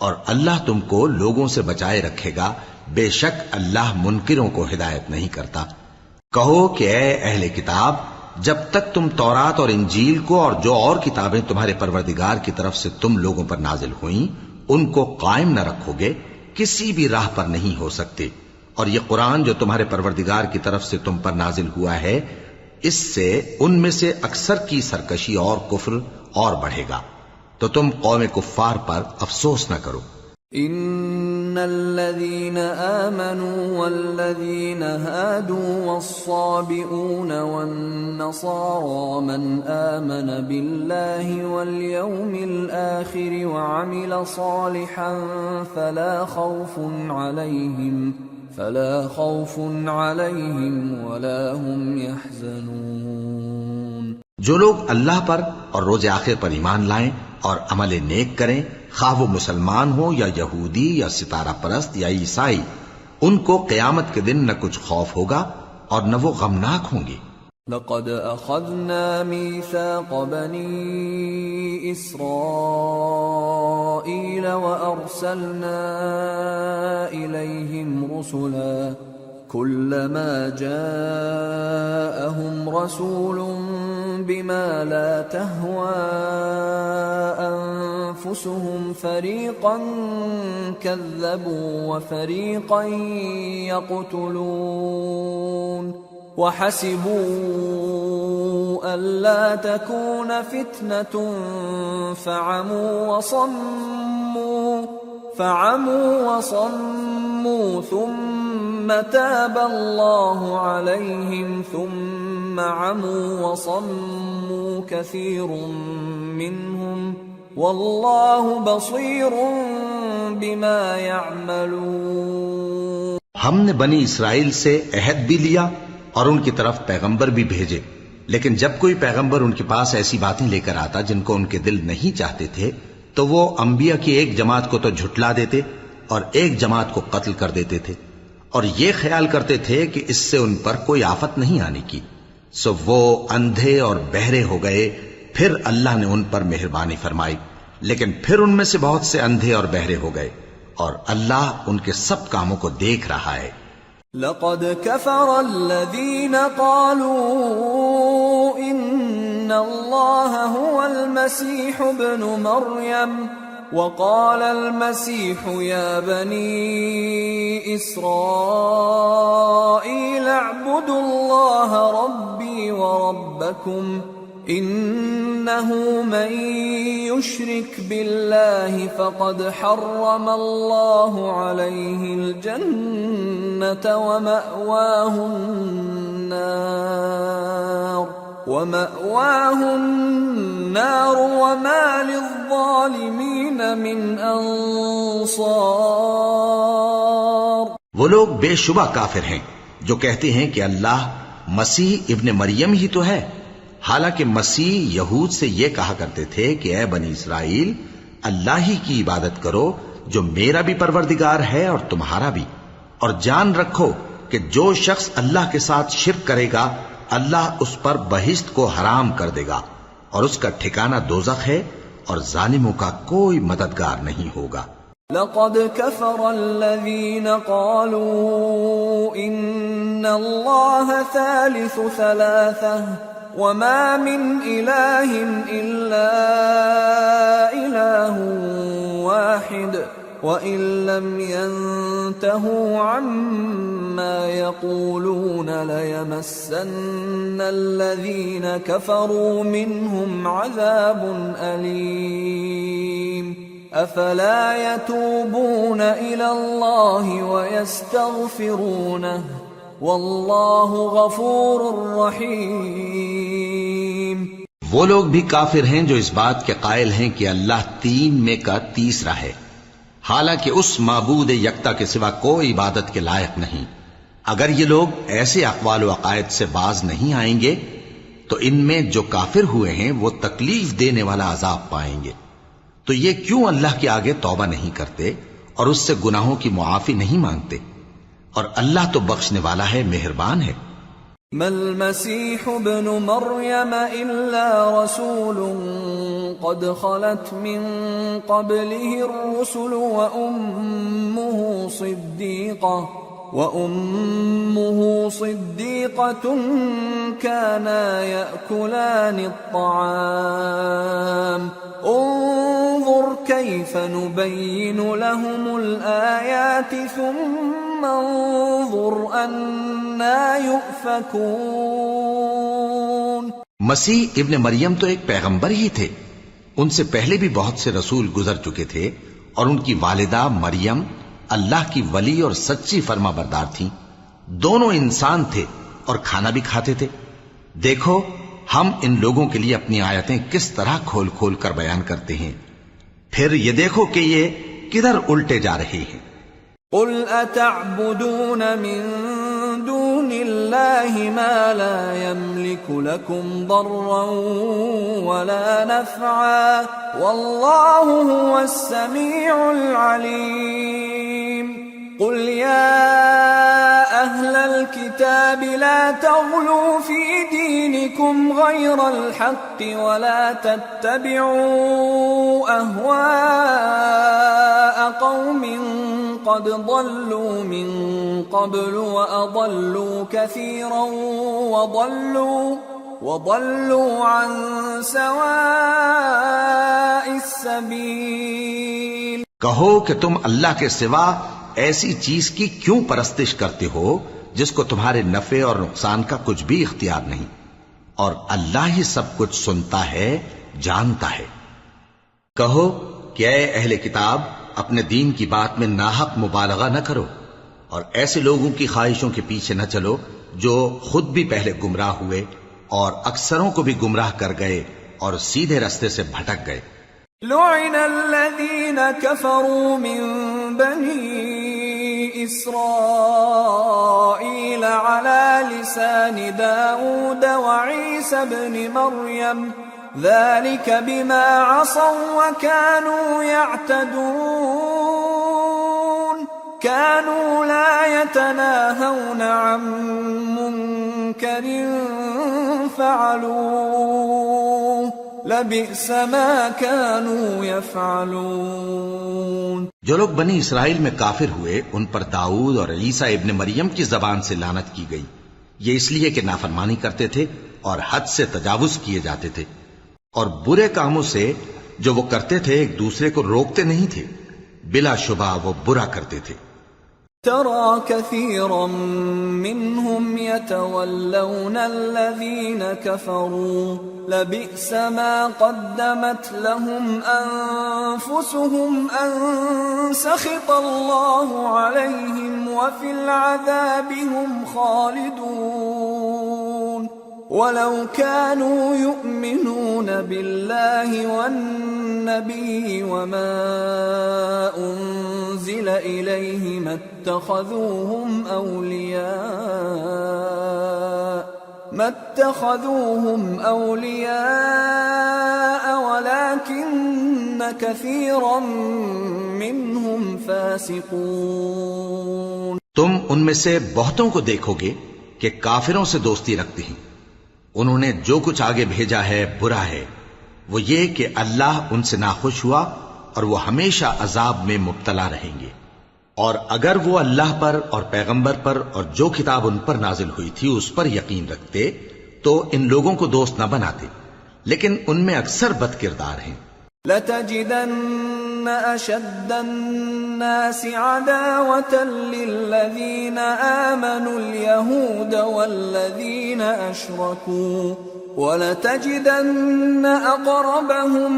اور اللہ تم کو لوگوں سے بچائے رکھے گا، بے شک اللہ منکروں کو ہدایت نہیں کرتا۔ کہو کہ اے اہل کتاب، جب تک تم تورات اور انجیل کو اور جو اور کتابیں تمہارے پروردگار کی طرف سے تم لوگوں پر نازل ہوئیں ان کو قائم نہ رکھو گے، کسی بھی راہ پر نہیں ہو سکتے، اور یہ قرآن جو تمہارے پروردگار کی طرف سے تم پر نازل ہوا ہے، اس سے ان میں سے اکثر کی سرکشی اور کفر اور بڑھے گا، تو تم قوم کفار پر افسوس نہ کرو۔ ان الذين آمنوا والذين هادوا والصابئون والنصارى من آمن بالله واليوم الآخر وعمل صالحا فلا خوف عليهم ولا هم يحزنون۔ جو لوگ اللہ پر اور روز آخر پر ایمان لائیں اور عمل نیک کریں، خواہ وہ مسلمان ہو یا یہودی یا ستارہ پرست یا عیسائی، ان کو قیامت کے دن نہ کچھ خوف ہوگا اور نہ وہ غمناک ہوں گے۔ لقد اخذنا ميثاق بني اسرائيل وارسلنا اليهم رسلا كلما جاءهم رسول بما لا تهوى أنفسهم فريقا كذبوا وفريقا يقتلون وحسبوا ألا تكون فتنة فعموا وصموا ثم تاب الله عليهم ثم عموا وصموا كثير منهم والله بصير بما يعملون۔ ہم نے بنی اسرائیل سے عہد بھی لیا اور ان کی طرف پیغمبر بھی بھیجے، لیکن جب کوئی پیغمبر ان کے پاس ایسی باتیں لے کر آتا جن کو ان کے دل نہیں چاہتے تھے تو وہ انبیاء کی ایک جماعت کو تو جھٹلا دیتے اور ایک جماعت کو قتل کر دیتے تھے، اور یہ خیال کرتے تھے کہ اس سے ان پر کوئی آفت نہیں آنے کی، سو وہ اندھے اور بہرے ہو گئے۔ پھر اللہ نے ان پر مہربانی فرمائی، لیکن پھر ان میں سے بہت سے اندھے اور بہرے ہو گئے، اور اللہ ان کے سب کاموں کو دیکھ رہا ہے۔ لقد كفر الذين قالوا إن الله هو المسيح ابن مريم وقال المسيح يا بني إسرائيل اعبدوا الله ربي وربكم إنه من يشرك بالله فقد حرم الله عليه الجنة ومأواه النار وما للظالمين من أنصار۔ وہ لوگ بے شبہ کافر ہیں جو کہتے ہیں کہ اللہ مسیح ابن مریم ہی تو ہے، حالانکہ مسیح یہود سے یہ کہا کرتے تھے کہ اے بنی اسرائیل، اللہ ہی کی عبادت کرو جو میرا بھی پروردگار ہے اور تمہارا بھی، اور جان رکھو کہ جو شخص اللہ کے ساتھ شرک کرے گا اللہ اس پر بہشت کو حرام کر دے گا، اور اس کا ٹھکانہ دوزخ ہے، اور ظالموں کا کوئی مددگار نہیں ہوگا۔ لقد كفر الذين قالوا إن الله ثالث ثلاثة وما من إله إلا إله واحد وإن لم ينتهوا عما يقولون ليمسن الذين كفروا منهم عذاب أليم أفلا يتوبون إلى الله ويستغفرونه واللہ غفور رحیم۔ وہ لوگ بھی کافر ہیں جو اس بات کے قائل ہیں کہ اللہ تین میں کا تیسرا ہے، حالانکہ اس معبود یکتا کے سوا کوئی عبادت کے لائق نہیں۔ اگر یہ لوگ ایسے اقوال و عقائد سے باز نہیں آئیں گے تو ان میں جو کافر ہوئے ہیں وہ تکلیف دینے والا عذاب پائیں گے۔ تو یہ کیوں اللہ کے آگے توبہ نہیں کرتے اور اس سے گناہوں کی معافی نہیں مانگتے؟ اور اللہ تو بخشنے والا ہے، مہربان ہے۔ ما المسيح ابن مريم إلا رسول قد خلت من قبله الرسل وأمه صديقة كانا يأكلان الطعام انظر كيف نبين لهم الآيات ثم انظر أنا يؤفكون۔ مسیح ابن مریم تو ایک پیغمبر ہی تھے، ان سے پہلے بھی بہت سے رسول گزر چکے تھے، اور ان کی والدہ مریم اللہ کی ولی اور سچی فرما بردار تھیں۔ دونوں انسان تھے اور کھانا بھی کھاتے تھے۔ دیکھو ہم ان لوگوں کے لیے اپنی آیتیں کس طرح کھول کھول کر بیان کرتے ہیں، پھر یہ دیکھو کہ یہ کدھر الٹے جا رہے ہیں۔ قل اتعبدون من دون اللہ ما لا يملك لكم ضرا ولا نفعا واللہ هو السمیع العلیم۔ قل يا أهل الكتاب لا تغلوا في دينكم غير الحق ولا تتبعوا أهواء قوم قد ضلوا من قبل وأضلوا كثيرا وضلوا عن سواء السبيل۔ کہو کہ تم اللہ کے سوا ایسی چیز کی کیوں پرستش کرتے ہو جس کو تمہارے نفع اور نقصان کا کچھ بھی اختیار نہیں، اور اللہ ہی سب کچھ سنتا ہے، جانتا ہے۔ کہو کہ اے اہل کتاب، اپنے دین کی بات میں ناحق مبالغہ نہ کرو، اور ایسے لوگوں کی خواہشوں کے پیچھے نہ چلو جو خود بھی پہلے گمراہ ہوئے اور اکثروں کو بھی گمراہ کر گئے اور سیدھے رستے سے بھٹک گئے۔ لعن الذين كفروا من بني إسرائيل على لسان داود وعيسى بن مريم ذلك بما عصوا وكانوا يعتدون كانوا لا يتناهون عن منكر فعلوه لبئس ما كانوا يفعلون۔ جو لوگ بنی اسرائیل میں کافر ہوئے ان پر داؤد اور عیسیٰ ابن مریم کی زبان سے لعنت کی گئی، یہ اس لیے کہ نافرمانی کرتے تھے اور حد سے تجاوز کیے جاتے تھے، اور برے کاموں سے جو وہ کرتے تھے ایک دوسرے کو روکتے نہیں تھے، بلا شبہ وہ برا کرتے تھے۔ ترى كثيرا منهم يتولون الذين كفروا لبئس ما قدمت لهم أنفسهم أن سخط الله عليهم وفي العذاب هم خالدون ولو كانوا يؤمنون بالله والنبي وما أنزل إليه ما اتخذوهم أولياء ولكن كثيرا منهم فاسقون۔ تم ان میں سے بہتوں کو دیکھو گے کہ کافروں سے دوستی رکھتے ہیں، انہوں نے جو کچھ آگے بھیجا ہے برا ہے، وہ یہ کہ اللہ ان سے ناخوش ہوا اور وہ ہمیشہ عذاب میں مبتلا رہیں گے۔ اور اگر وہ اللہ پر اور پیغمبر پر اور جو کتاب ان پر نازل ہوئی تھی اس پر یقین رکھتے تو ان لوگوں کو دوست نہ بناتے، لیکن ان میں اکثر بد کردار ہیں۔ لَتَجِدَنَّ أَشَدَّ النَّاسِ عَدَاوَةً لِّلَّذِينَ آمَنُوا الْيَهُودَ وَالَّذِينَ أَشْرَكُوا وَلَتَجِدَنَّ أَقْرَبَهُم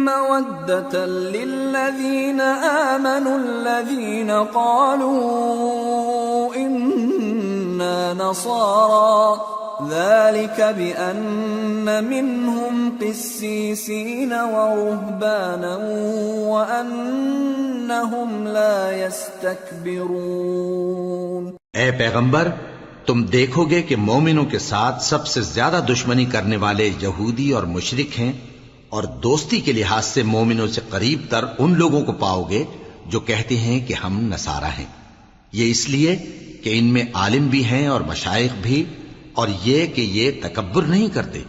مَّوَدَّةً لِّلَّذِينَ آمَنُوا الَّذِينَ قَالُوا إِنَّ إنا نصارى ذلك بأن منهم قسيسين ورهبانا وأنهم لا يستكبرون. اے پیغمبر، تم دیکھو گے کہ مومنوں کے ساتھ سب سے زیادہ دشمنی کرنے والے یہودی اور مشرک ہیں، اور دوستی کے لحاظ سے مومنوں سے قریب تر ان لوگوں کو پاؤ گے جو کہتے ہیں کہ ہم نصارہ ہیں. یہ اس لیے کہ ان میں عالم بھی ہیں اور مشائخ بھی، اور یہ کہ یہ تکبر نہیں کرتے.